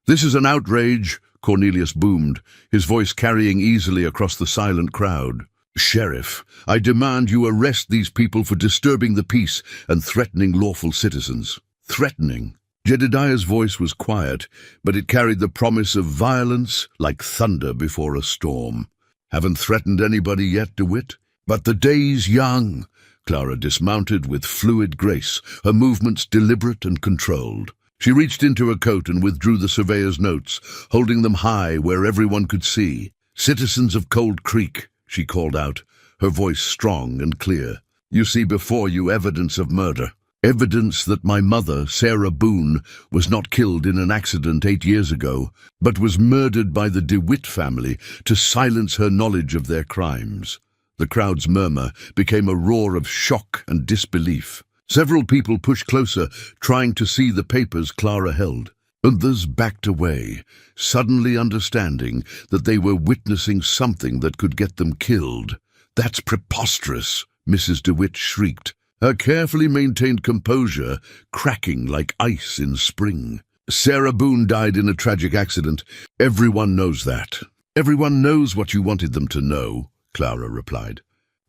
"This is an outrage," Cornelius boomed, his voice carrying easily across the silent crowd. "Sheriff, I demand you arrest these people for disturbing the peace and threatening lawful citizens." Threatening. Jedediah's voice was quiet, but it carried the promise of violence like thunder before a storm. "Haven't threatened anybody yet, DeWitt? But the day's young." Clara dismounted with fluid grace, her movements deliberate and controlled. She reached into her coat and withdrew the surveyor's notes, holding them high where everyone could see. "Citizens of Cold Creek," she called out, her voice strong and clear. "You see before you evidence of murder. Evidence that my mother, Sarah Boone, was not killed in an accident 8 years ago, but was murdered by the DeWitt family to silence her knowledge of their crimes." The crowd's murmur became a roar of shock and disbelief. Several people pushed closer, trying to see the papers Clara held. Others backed away, suddenly understanding that they were witnessing something that could get them killed. "That's preposterous," Mrs. DeWitt shrieked. her carefully maintained composure cracking like ice in spring. Sarah Boone died in a tragic accident. Everyone knows that. Everyone knows what you wanted them to know, Clara replied.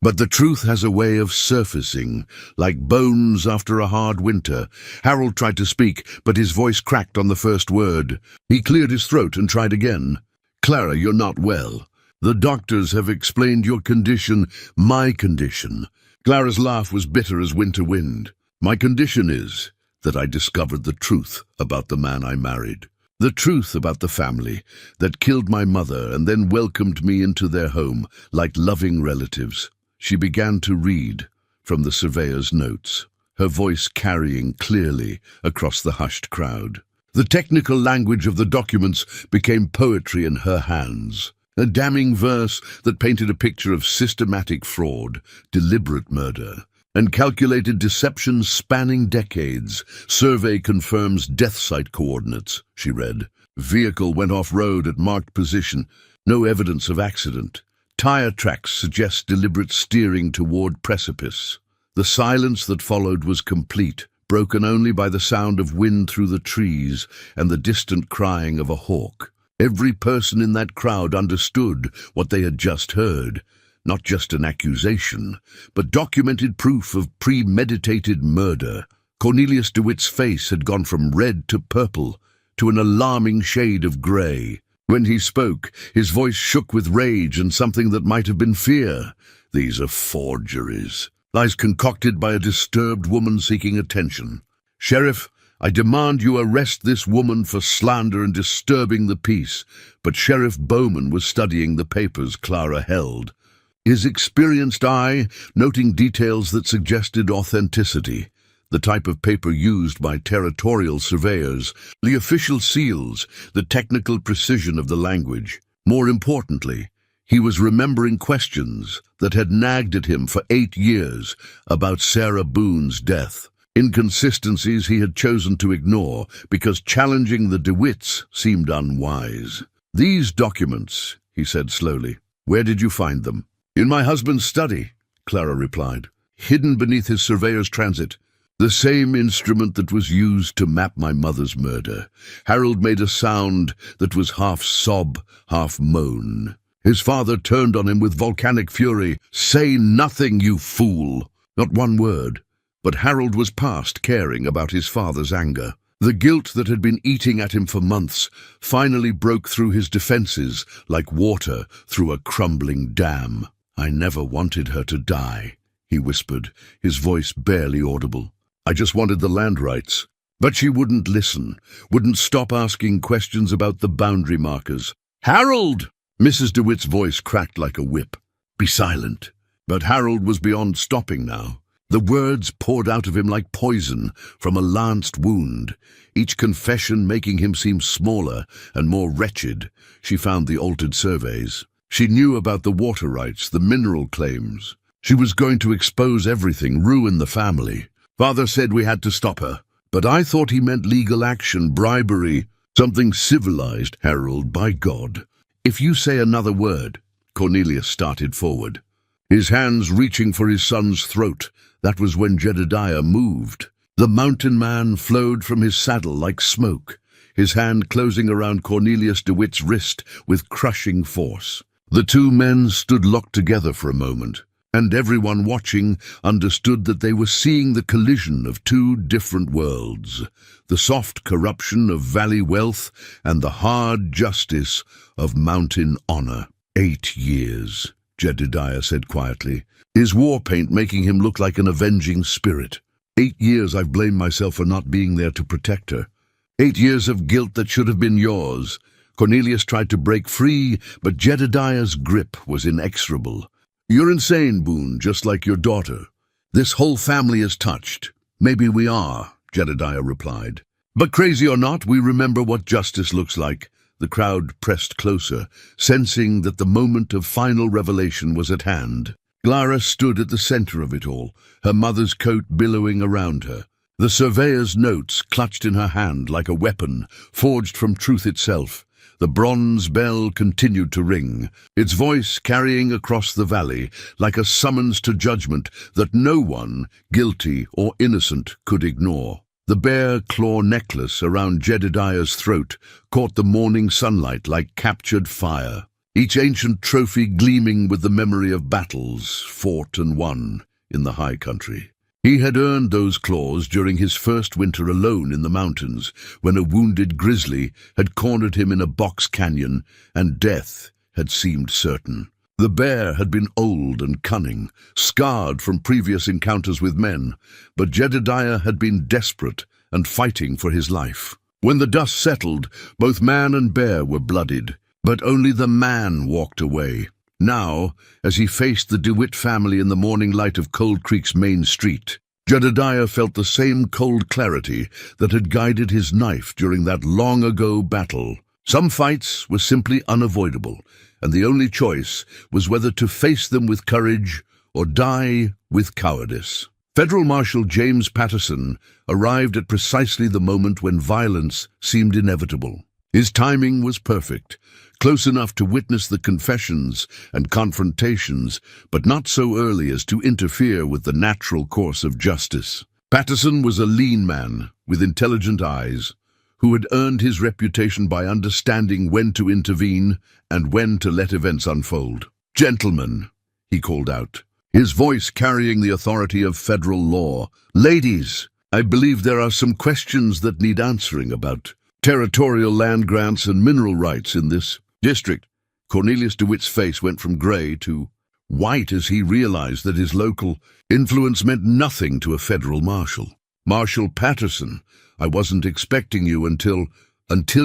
But the truth has a way of surfacing, like bones after a hard winter. Harold tried to speak, but his voice cracked on the first word. He cleared his throat and tried again. Clara, you're not well. The doctors have explained your condition, my condition. Clara's laugh was bitter as winter wind. My condition is that I discovered the truth about the man I married. The truth about the family that killed my mother and then welcomed me into their home like loving relatives. She began to read from the surveyor's notes, her voice carrying clearly across the hushed crowd. The technical language of the documents became poetry in her hands, a damning verse that painted a picture of systematic fraud, deliberate murder, and calculated deception spanning decades. Survey confirms death site coordinates, she read. Vehicle went off-road at marked position. No evidence of accident. Tire tracks suggest deliberate steering toward precipice. The silence that followed was complete, broken only by the sound of wind through the trees and the distant crying of a hawk. Every person in that crowd understood what they had just heard. Not just an accusation, but documented proof of premeditated murder. Cornelius DeWitt's face had gone from red to purple, to an alarming shade of grey. When he spoke, his voice shook with rage and something that might have been fear. These are forgeries, lies concocted by a disturbed woman seeking attention. Sheriff, I demand you arrest this woman for slander and disturbing the peace. But Sheriff Bowman was studying the papers Clara held, his experienced eye noting details that suggested authenticity, the type of paper used by territorial surveyors, the official seals, the technical precision of the language. More importantly, he was remembering questions that had nagged at him for 8 years about Sarah Boone's death. Inconsistencies he had chosen to ignore because challenging the DeWitts seemed unwise. These documents, he said slowly. Where did you find them? In my husband's study, Clara replied, hidden beneath his surveyor's transit. The same instrument that was used to map my mother's murder. Harold made a sound that was half sob, half moan. His father turned on him with volcanic fury. Say nothing, you fool! Not one word. But Harold was past caring about his father's anger. The guilt that had been eating at him for months finally broke through his defenses like water through a crumbling dam. I never wanted her to die, he whispered, his voice barely audible. I just wanted the land rights. But she wouldn't listen, wouldn't stop asking questions about the boundary markers. Harold! Mrs. DeWitt's voice cracked like a whip. Be silent. But Harold was beyond stopping now. The words poured out of him like poison from a lanced wound, each confession making him seem smaller and more wretched. She found the altered surveys. She knew about the water rights, the mineral claims. She was going to expose everything, ruin the family. Father said we had to stop her, but I thought he meant legal action, bribery, something civilized, Harold, by God. If you say another word, Cornelius started forward, his hands reaching for his son's throat. That was when Jedediah moved. The mountain man flowed from his saddle like smoke, his hand closing around Cornelius DeWitt's wrist with crushing force. The two men stood locked together for a moment, and everyone watching understood that they were seeing the collision of two different worlds, the soft corruption of valley wealth and the hard justice of mountain honor. 8 years, Jedediah said quietly, his war paint making him look like an avenging spirit. 8 years I've blamed myself for not being there to protect her. 8 years of guilt that should have been yours. Cornelius tried to break free, but Jedediah's grip was inexorable. You're insane, Boone, just like your daughter. This whole family is touched. Maybe we are, Jedediah replied. But crazy or not, we remember what justice looks like. The crowd pressed closer, sensing that the moment of final revelation was at hand. Clara stood at the center of it all, her mother's coat billowing around her. The surveyor's notes clutched in her hand like a weapon, forged from truth itself. The bronze bell continued to ring, its voice carrying across the valley like a summons to judgment that no one, guilty or innocent, could ignore. The bear claw necklace around Jedediah's throat caught the morning sunlight like captured fire, each ancient trophy gleaming with the memory of battles fought and won in the high country. He had earned those claws during his first winter alone in the mountains, when a wounded grizzly had cornered him in a box canyon and death had seemed certain. The bear had been old and cunning, scarred from previous encounters with men, but Jedediah had been desperate and fighting for his life. When the dust settled, both man and bear were bloodied, but only the man walked away. Now, as he faced the DeWitt family in the morning light of Cold Creek's main street, Jedediah felt the same cold clarity that had guided his knife during that long-ago battle. Some fights were simply unavoidable, and the only choice was whether to face them with courage or die with cowardice. Federal Marshal James Patterson arrived at precisely the moment when violence seemed inevitable. His timing was perfect, close enough to witness the confessions and confrontations, but not so early as to interfere with the natural course of justice. Patterson was a lean man with intelligent eyes, who had earned his reputation by understanding when to intervene and when to let events unfold. "Gentlemen," he called out, his voice carrying the authority of federal law. "Ladies, I believe there are some questions that need answering about territorial land grants and mineral rights in this district." Cornelius DeWitt's face went from gray to white as he realized that his local influence meant nothing to a federal marshal. "Marshal Patterson, I wasn't expecting you until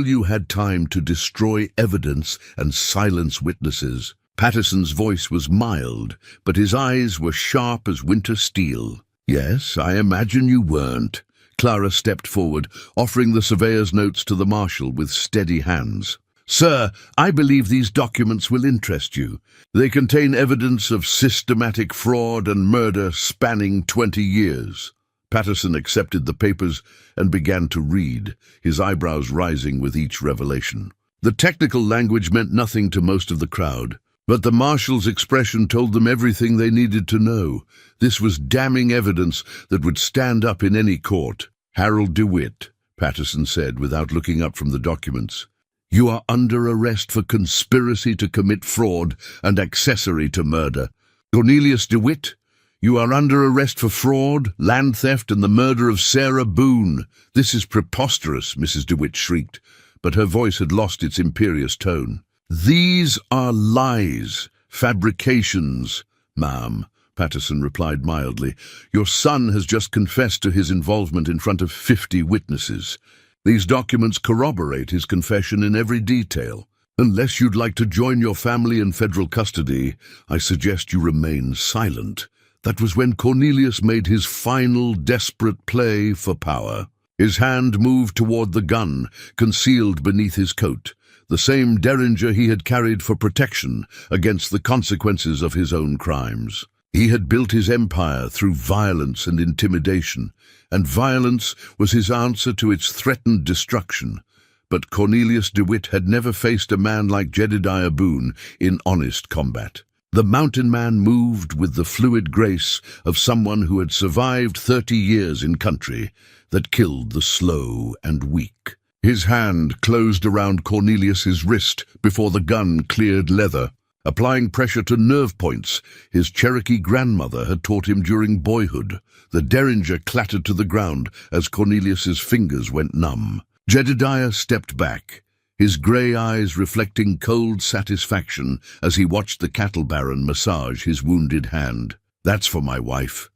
you had time to destroy evidence and silence witnesses." Patterson's voice was mild, but his eyes were sharp as winter steel. "Yes, I imagine you weren't." Clara stepped forward, offering the surveyor's notes to the marshal with steady hands. "Sir, I believe these documents will interest you. They contain evidence of systematic fraud and murder spanning 20 years. Patterson accepted the papers and began to read, his eyebrows rising with each revelation. The technical language meant nothing to most of the crowd, but the marshal's expression told them everything they needed to know. This was damning evidence that would stand up in any court. "Harold DeWitt," Patterson said without looking up from the documents, "you are under arrest for conspiracy to commit fraud and accessory to murder. Cornelius DeWitt, you are under arrest for fraud, land theft, and the murder of Sarah Boone." "This is preposterous," Mrs. DeWitt shrieked, but her voice had lost its imperious tone. "These are lies, fabrications, ma'am," Patterson replied mildly. "Your son has just confessed to his involvement in front of 50 witnesses. These documents corroborate his confession in every detail. Unless you'd like to join your family in federal custody, I suggest you remain silent." That was when Cornelius made his final desperate play for power. His hand moved toward the gun, concealed beneath his coat, the same derringer he had carried for protection against the consequences of his own crimes. He had built his empire through violence and intimidation, and violence was his answer to its threatened destruction. But Cornelius DeWitt had never faced a man like Jedediah Boone in honest combat. The mountain man moved with the fluid grace of someone who had survived 30 years in country that killed the slow and weak. His hand closed around Cornelius's wrist before the gun cleared leather, applying pressure to nerve points his Cherokee grandmother had taught him during boyhood. The derringer clattered to the ground as Cornelius's fingers went numb. Jedediah stepped back, his gray eyes reflecting cold satisfaction as he watched the cattle baron massage his wounded hand. "That's for my wife,"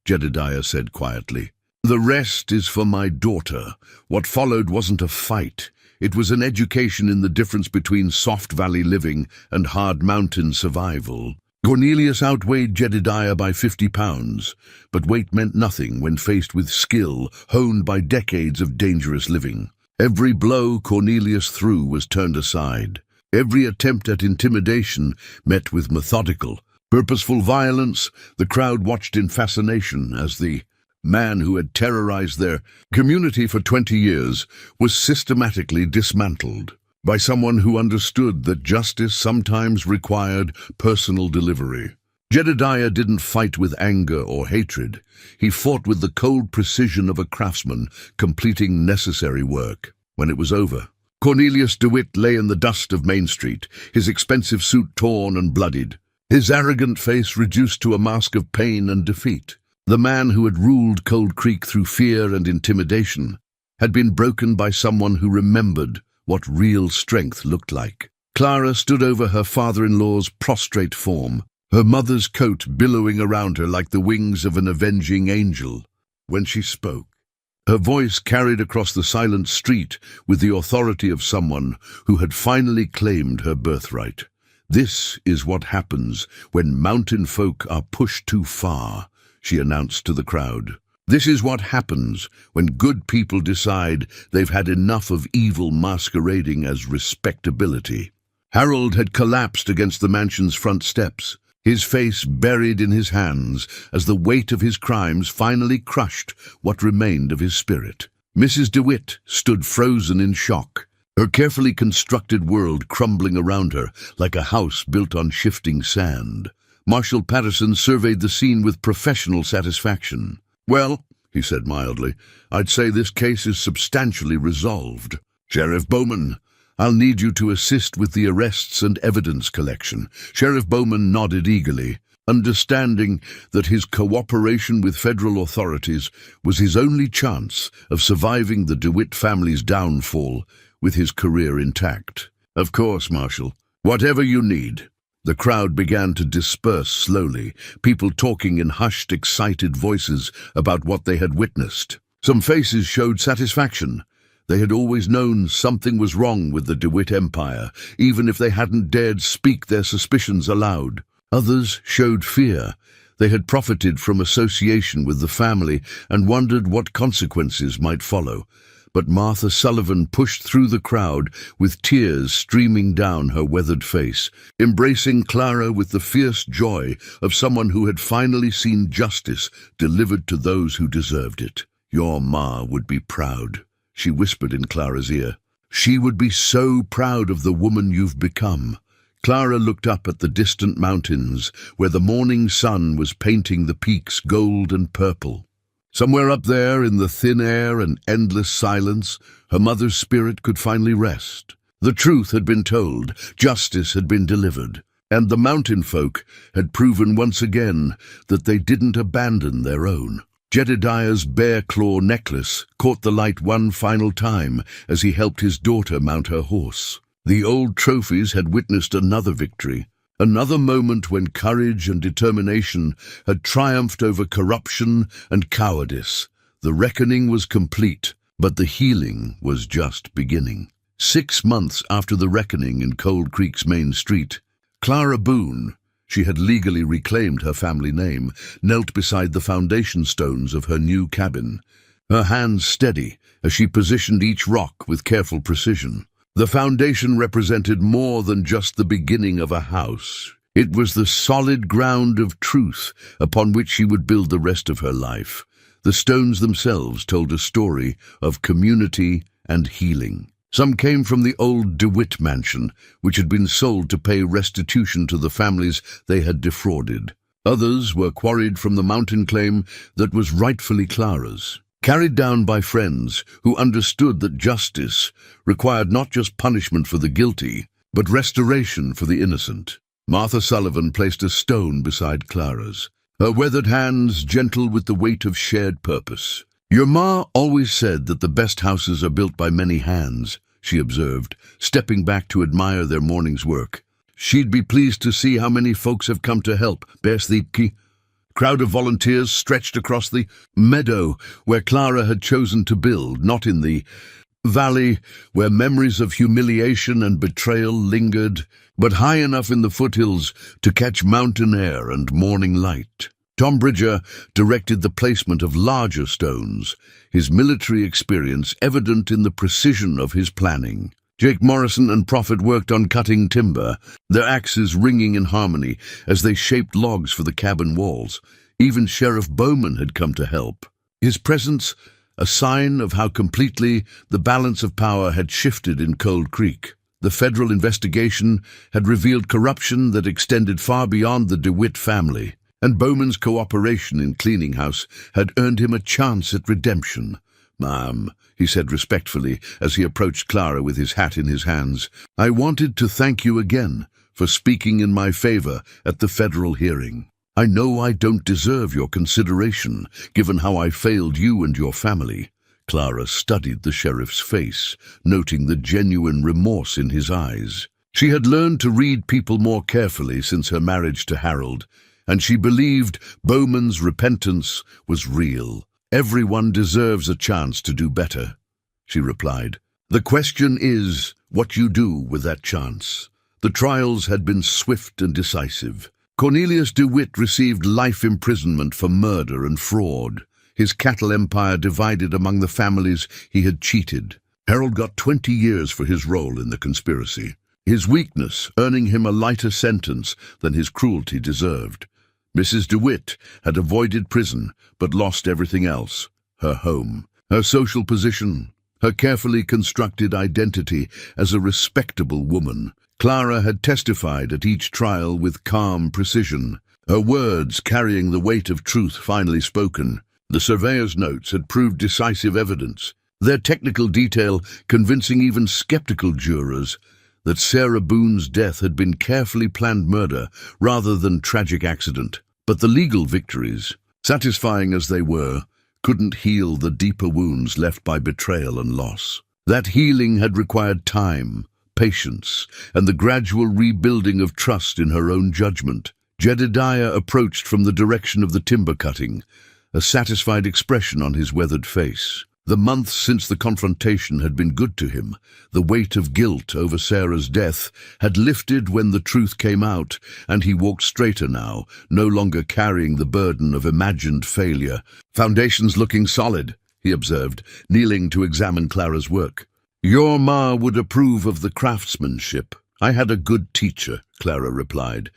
Jedediah said quietly. "The rest is for my daughter." What followed wasn't a fight. It was an education in the difference between soft valley living and hard mountain survival. Cornelius outweighed Jedediah by 50 pounds, but weight meant nothing when faced with skill honed by decades of dangerous living. Every blow Cornelius threw was turned aside. Every attempt at intimidation met with methodical, purposeful violence. The crowd watched in fascination as the man who had terrorized their community for 20 years was systematically dismantled. by someone who understood that justice sometimes required personal delivery. Jedediah didn't fight with anger or hatred. He fought with the cold precision of a craftsman completing necessary work. When it was over, Cornelius DeWitt lay in the dust of Main Street, his expensive suit torn and bloodied, his arrogant face reduced to a mask of pain and defeat. The man who had ruled Cold Creek through fear and intimidation had been broken by someone who remembered what real strength looked like. Clara stood over her father-in-law's prostrate form, her mother's coat billowing around her like the wings of an avenging angel. When she spoke, her voice carried across the silent street with the authority of someone who had finally claimed her birthright. "This is what happens when mountain folk are pushed too far," she announced to the crowd. "This is what happens when good people decide they've had enough of evil masquerading as respectability." Harold had collapsed against the mansion's front steps, his face buried in his hands as the weight of his crimes finally crushed what remained of his spirit. Mrs. DeWitt stood frozen in shock, her carefully constructed world crumbling around her like a house built on shifting sand. Marshal Patterson surveyed the scene with professional satisfaction. "Well," he said mildly, "I'd say this case is substantially resolved. Sheriff Bowman, I'll need you to assist with the arrests and evidence collection." Sheriff Bowman nodded eagerly, understanding that his cooperation with federal authorities was his only chance of surviving the DeWitt family's downfall with his career intact. "Of course, Marshal. Whatever you need." The crowd began to disperse slowly, people talking in hushed, excited voices about what they had witnessed. Some faces showed satisfaction. They had always known something was wrong with the DeWitt Empire, even if they hadn't dared speak their suspicions aloud. Others showed fear. They had profited from association with the family and wondered what consequences might follow. But Martha Sullivan pushed through the crowd with tears streaming down her weathered face, embracing Clara with the fierce joy of someone who had finally seen justice delivered to those who deserved it. "Your ma would be proud," she whispered in Clara's ear. "She would be so proud of the woman you've become." Clara looked up at the distant mountains, where the morning sun was painting the peaks gold and purple. Somewhere up there, in the thin air and endless silence, her mother's spirit could finally rest. The truth had been told, justice had been delivered, and the mountain folk had proven once again that they didn't abandon their own. Jedediah's bear claw necklace caught the light one final time as he helped his daughter mount her horse. The old trophies had witnessed another victory, another moment when courage and determination had triumphed over corruption and cowardice. The reckoning was complete, but the healing was just beginning. 6 months after the reckoning in Cold Creek's Main Street, Clara Boone, she had legally reclaimed her family name, knelt beside the foundation stones of her new cabin, her hands steady as she positioned each rock with careful precision. The foundation represented more than just the beginning of a house. It was the solid ground of truth upon which she would build the rest of her life. The stones themselves told a story of community and healing. Some came from the old DeWitt mansion, which had been sold to pay restitution to the families they had defrauded. Others were quarried from the mountain claim that was rightfully Clara's, carried down by friends who understood that justice required not just punishment for the guilty, but restoration for the innocent. Martha Sullivan placed a stone beside Clara's, her weathered hands gentle with the weight of shared purpose. "Your ma always said that the best houses are built by many hands," she observed, stepping back to admire their morning's work. "She'd be pleased to see how many folks have come to help, Bersthipki." Crowd of volunteers stretched across the meadow where Clara had chosen to build, not in the valley where memories of humiliation and betrayal lingered, but high enough in the foothills to catch mountain air and morning light. Tom Bridger directed the placement of larger stones, his military experience evident in the precision of his planning. Jake Morrison and Prophet worked on cutting timber, their axes ringing in harmony as they shaped logs for the cabin walls. Even Sheriff Bowman had come to help, his presence a sign of how completely the balance of power had shifted in Cold Creek. The federal investigation had revealed corruption that extended far beyond the DeWitt family, and Bowman's cooperation in cleaning house had earned him a chance at redemption. "Ma'am," he said respectfully as he approached Clara with his hat in his hands, "I wanted to thank you again for speaking in my favor at the federal hearing. I know I don't deserve your consideration, given how I failed you and your family." Clara studied the sheriff's face, noting the genuine remorse in his eyes. She had learned to read people more carefully since her marriage to Harold, and she believed Bowman's repentance was real. "Everyone deserves a chance to do better," she replied. "The question is what you do with that chance." The trials had been swift and decisive. Cornelius DeWitt received life imprisonment for murder and fraud, his cattle empire divided among the families he had cheated. Harold got 20 years for his role in the conspiracy, his weakness earning him a lighter sentence than his cruelty deserved. Mrs. DeWitt had avoided prison, but lost everything else: her home, her social position, her carefully constructed identity as a respectable woman. Clara had testified at each trial with calm precision, her words carrying the weight of truth finally spoken. The surveyor's notes had proved decisive evidence, their technical detail convincing even skeptical jurors that Sarah Boone's death had been carefully planned murder rather than tragic accident. But the legal victories, satisfying as they were, couldn't heal the deeper wounds left by betrayal and loss. That healing had required time, patience, and the gradual rebuilding of trust in her own judgment. Jedediah approached from the direction of the timber cutting, a satisfied expression on his weathered face. The months since the confrontation had been good to him. The weight of guilt over Sarah's death had lifted when the truth came out, and he walked straighter now, no longer carrying the burden of imagined failure. "Foundation's looking solid," he observed, kneeling to examine Clara's work. "Your ma would approve of the craftsmanship. I had a good teacher," Clara replied,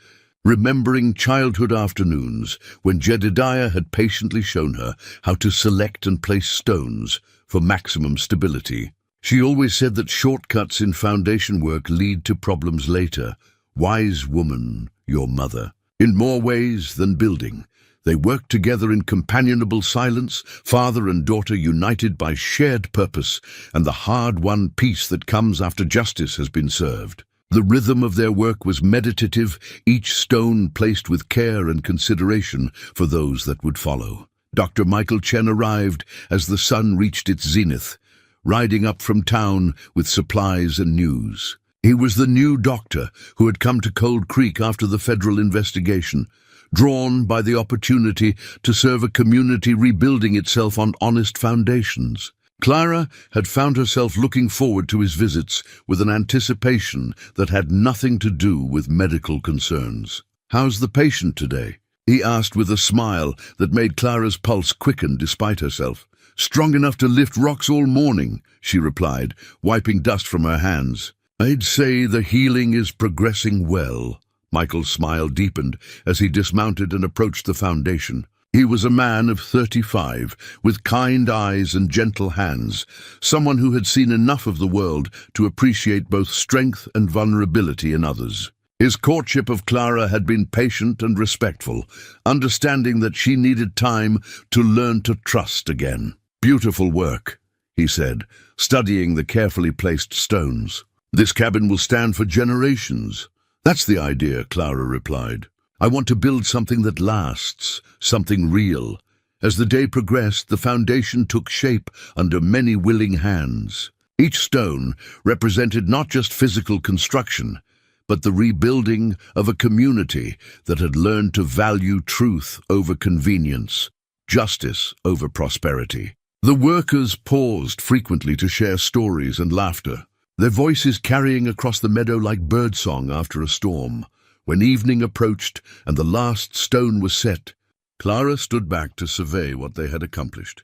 remembering childhood afternoons when Jedediah had patiently shown her how to select and place stones for maximum stability. She always said that shortcuts in foundation work lead to problems later. Wise woman, your mother. In more ways than building, they worked together in companionable silence, father and daughter united by shared purpose and the hard-won peace that comes after justice has been served. The rhythm of their work was meditative, each stone placed with care and consideration for those that would follow. Dr. Michael Chen arrived as the sun reached its zenith, riding up from town with supplies and news. He was the new doctor who had come to Cold Creek after the federal investigation, drawn by the opportunity to serve a community rebuilding itself on honest foundations. Clara had found herself looking forward to his visits with an anticipation that had nothing to do with medical concerns. "How's the patient today?" he asked with a smile that made Clara's pulse quicken despite herself. "Strong enough to lift rocks all morning," she replied, wiping dust from her hands. "I'd say the healing is progressing well." Michael's smile deepened as he dismounted and approached the foundation. He was a man of 35, with kind eyes and gentle hands, someone who had seen enough of the world to appreciate both strength and vulnerability in others. His courtship of Clara had been patient and respectful, understanding that she needed time to learn to trust again. "Beautiful work," he said, studying the carefully placed stones. "This cabin will stand for generations." "That's the idea," Clara replied. "I want to build something that lasts, something real." As the day progressed, the foundation took shape under many willing hands. Each stone represented not just physical construction, but the rebuilding of a community that had learned to value truth over convenience, justice over prosperity. The workers paused frequently to share stories and laughter, their voices carrying across the meadow like birdsong after a storm. When evening approached and the last stone was set, Clara stood back to survey what they had accomplished.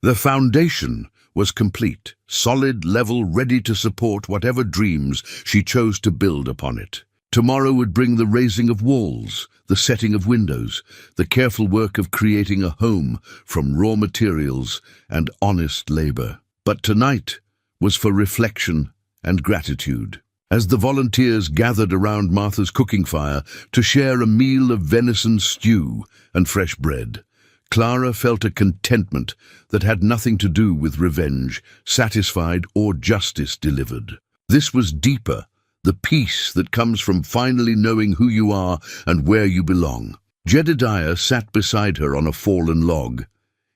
The foundation was complete, solid, level, ready to support whatever dreams she chose to build upon it. Tomorrow would bring the raising of walls, the setting of windows, the careful work of creating a home from raw materials and honest labor. But tonight was for reflection and gratitude. As the volunteers gathered around Martha's cooking fire to share a meal of venison stew and fresh bread, Clara felt a contentment that had nothing to do with revenge, satisfied, or justice delivered. This was deeper, the peace that comes from finally knowing who you are and where you belong. Jedediah sat beside her on a fallen log,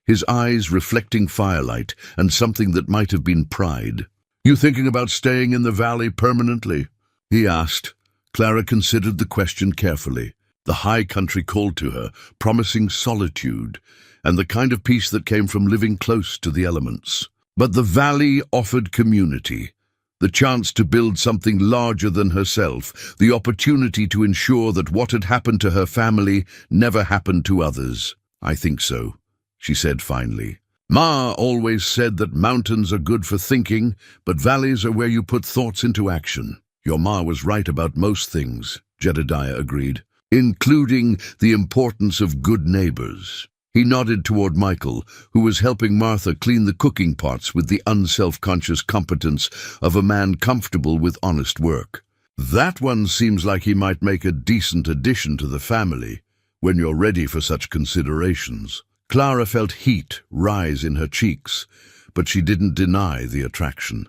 his eyes reflecting firelight and something that might have been pride. "You thinking about staying in the valley permanently?" he asked. Clara considered the question carefully. The high country called to her, promising solitude and the kind of peace that came from living close to the elements. But the valley offered community, the chance to build something larger than herself, the opportunity to ensure that what had happened to her family never happened to others. "I think so," she said finally. "Ma always said that mountains are good for thinking, but valleys are where you put thoughts into action." "Your ma was right about most things," Jedediah agreed, "including the importance of good neighbors." He nodded toward Michael, who was helping Martha clean the cooking pots with the unself-conscious competence of a man comfortable with honest work. "That one seems like he might make a decent addition to the family, when you're ready for such considerations." Clara felt heat rise in her cheeks, but she didn't deny the attraction.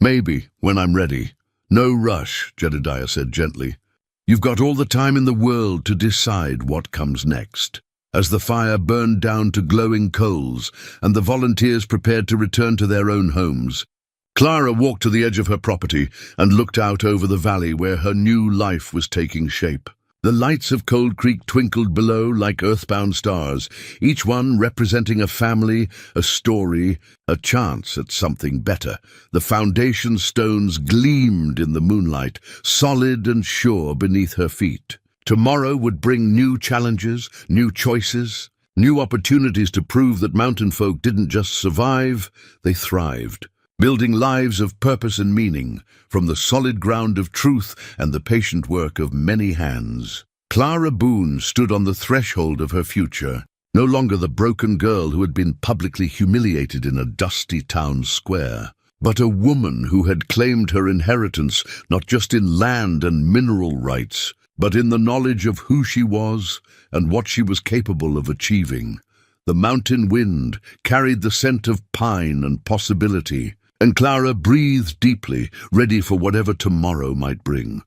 "Maybe, when I'm ready. No rush," Jedediah said gently. "You've got all the time in the world to decide what comes next." As the fire burned down to glowing coals and the volunteers prepared to return to their own homes, Clara walked to the edge of her property and looked out over the valley where her new life was taking shape. The lights of Cold Creek twinkled below like earthbound stars, each one representing a family, a story, a chance at something better. The foundation stones gleamed in the moonlight, solid and sure beneath her feet. Tomorrow would bring new challenges, new choices, new opportunities to prove that mountain folk didn't just survive, they thrived, building lives of purpose and meaning from the solid ground of truth and the patient work of many hands. Clara Boone stood on the threshold of her future, no longer the broken girl who had been publicly humiliated in a dusty town square, but a woman who had claimed her inheritance not just in land and mineral rights, but in the knowledge of who she was and what she was capable of achieving. The mountain wind carried the scent of pine and possibility, and Clara breathed deeply, ready for whatever tomorrow might bring.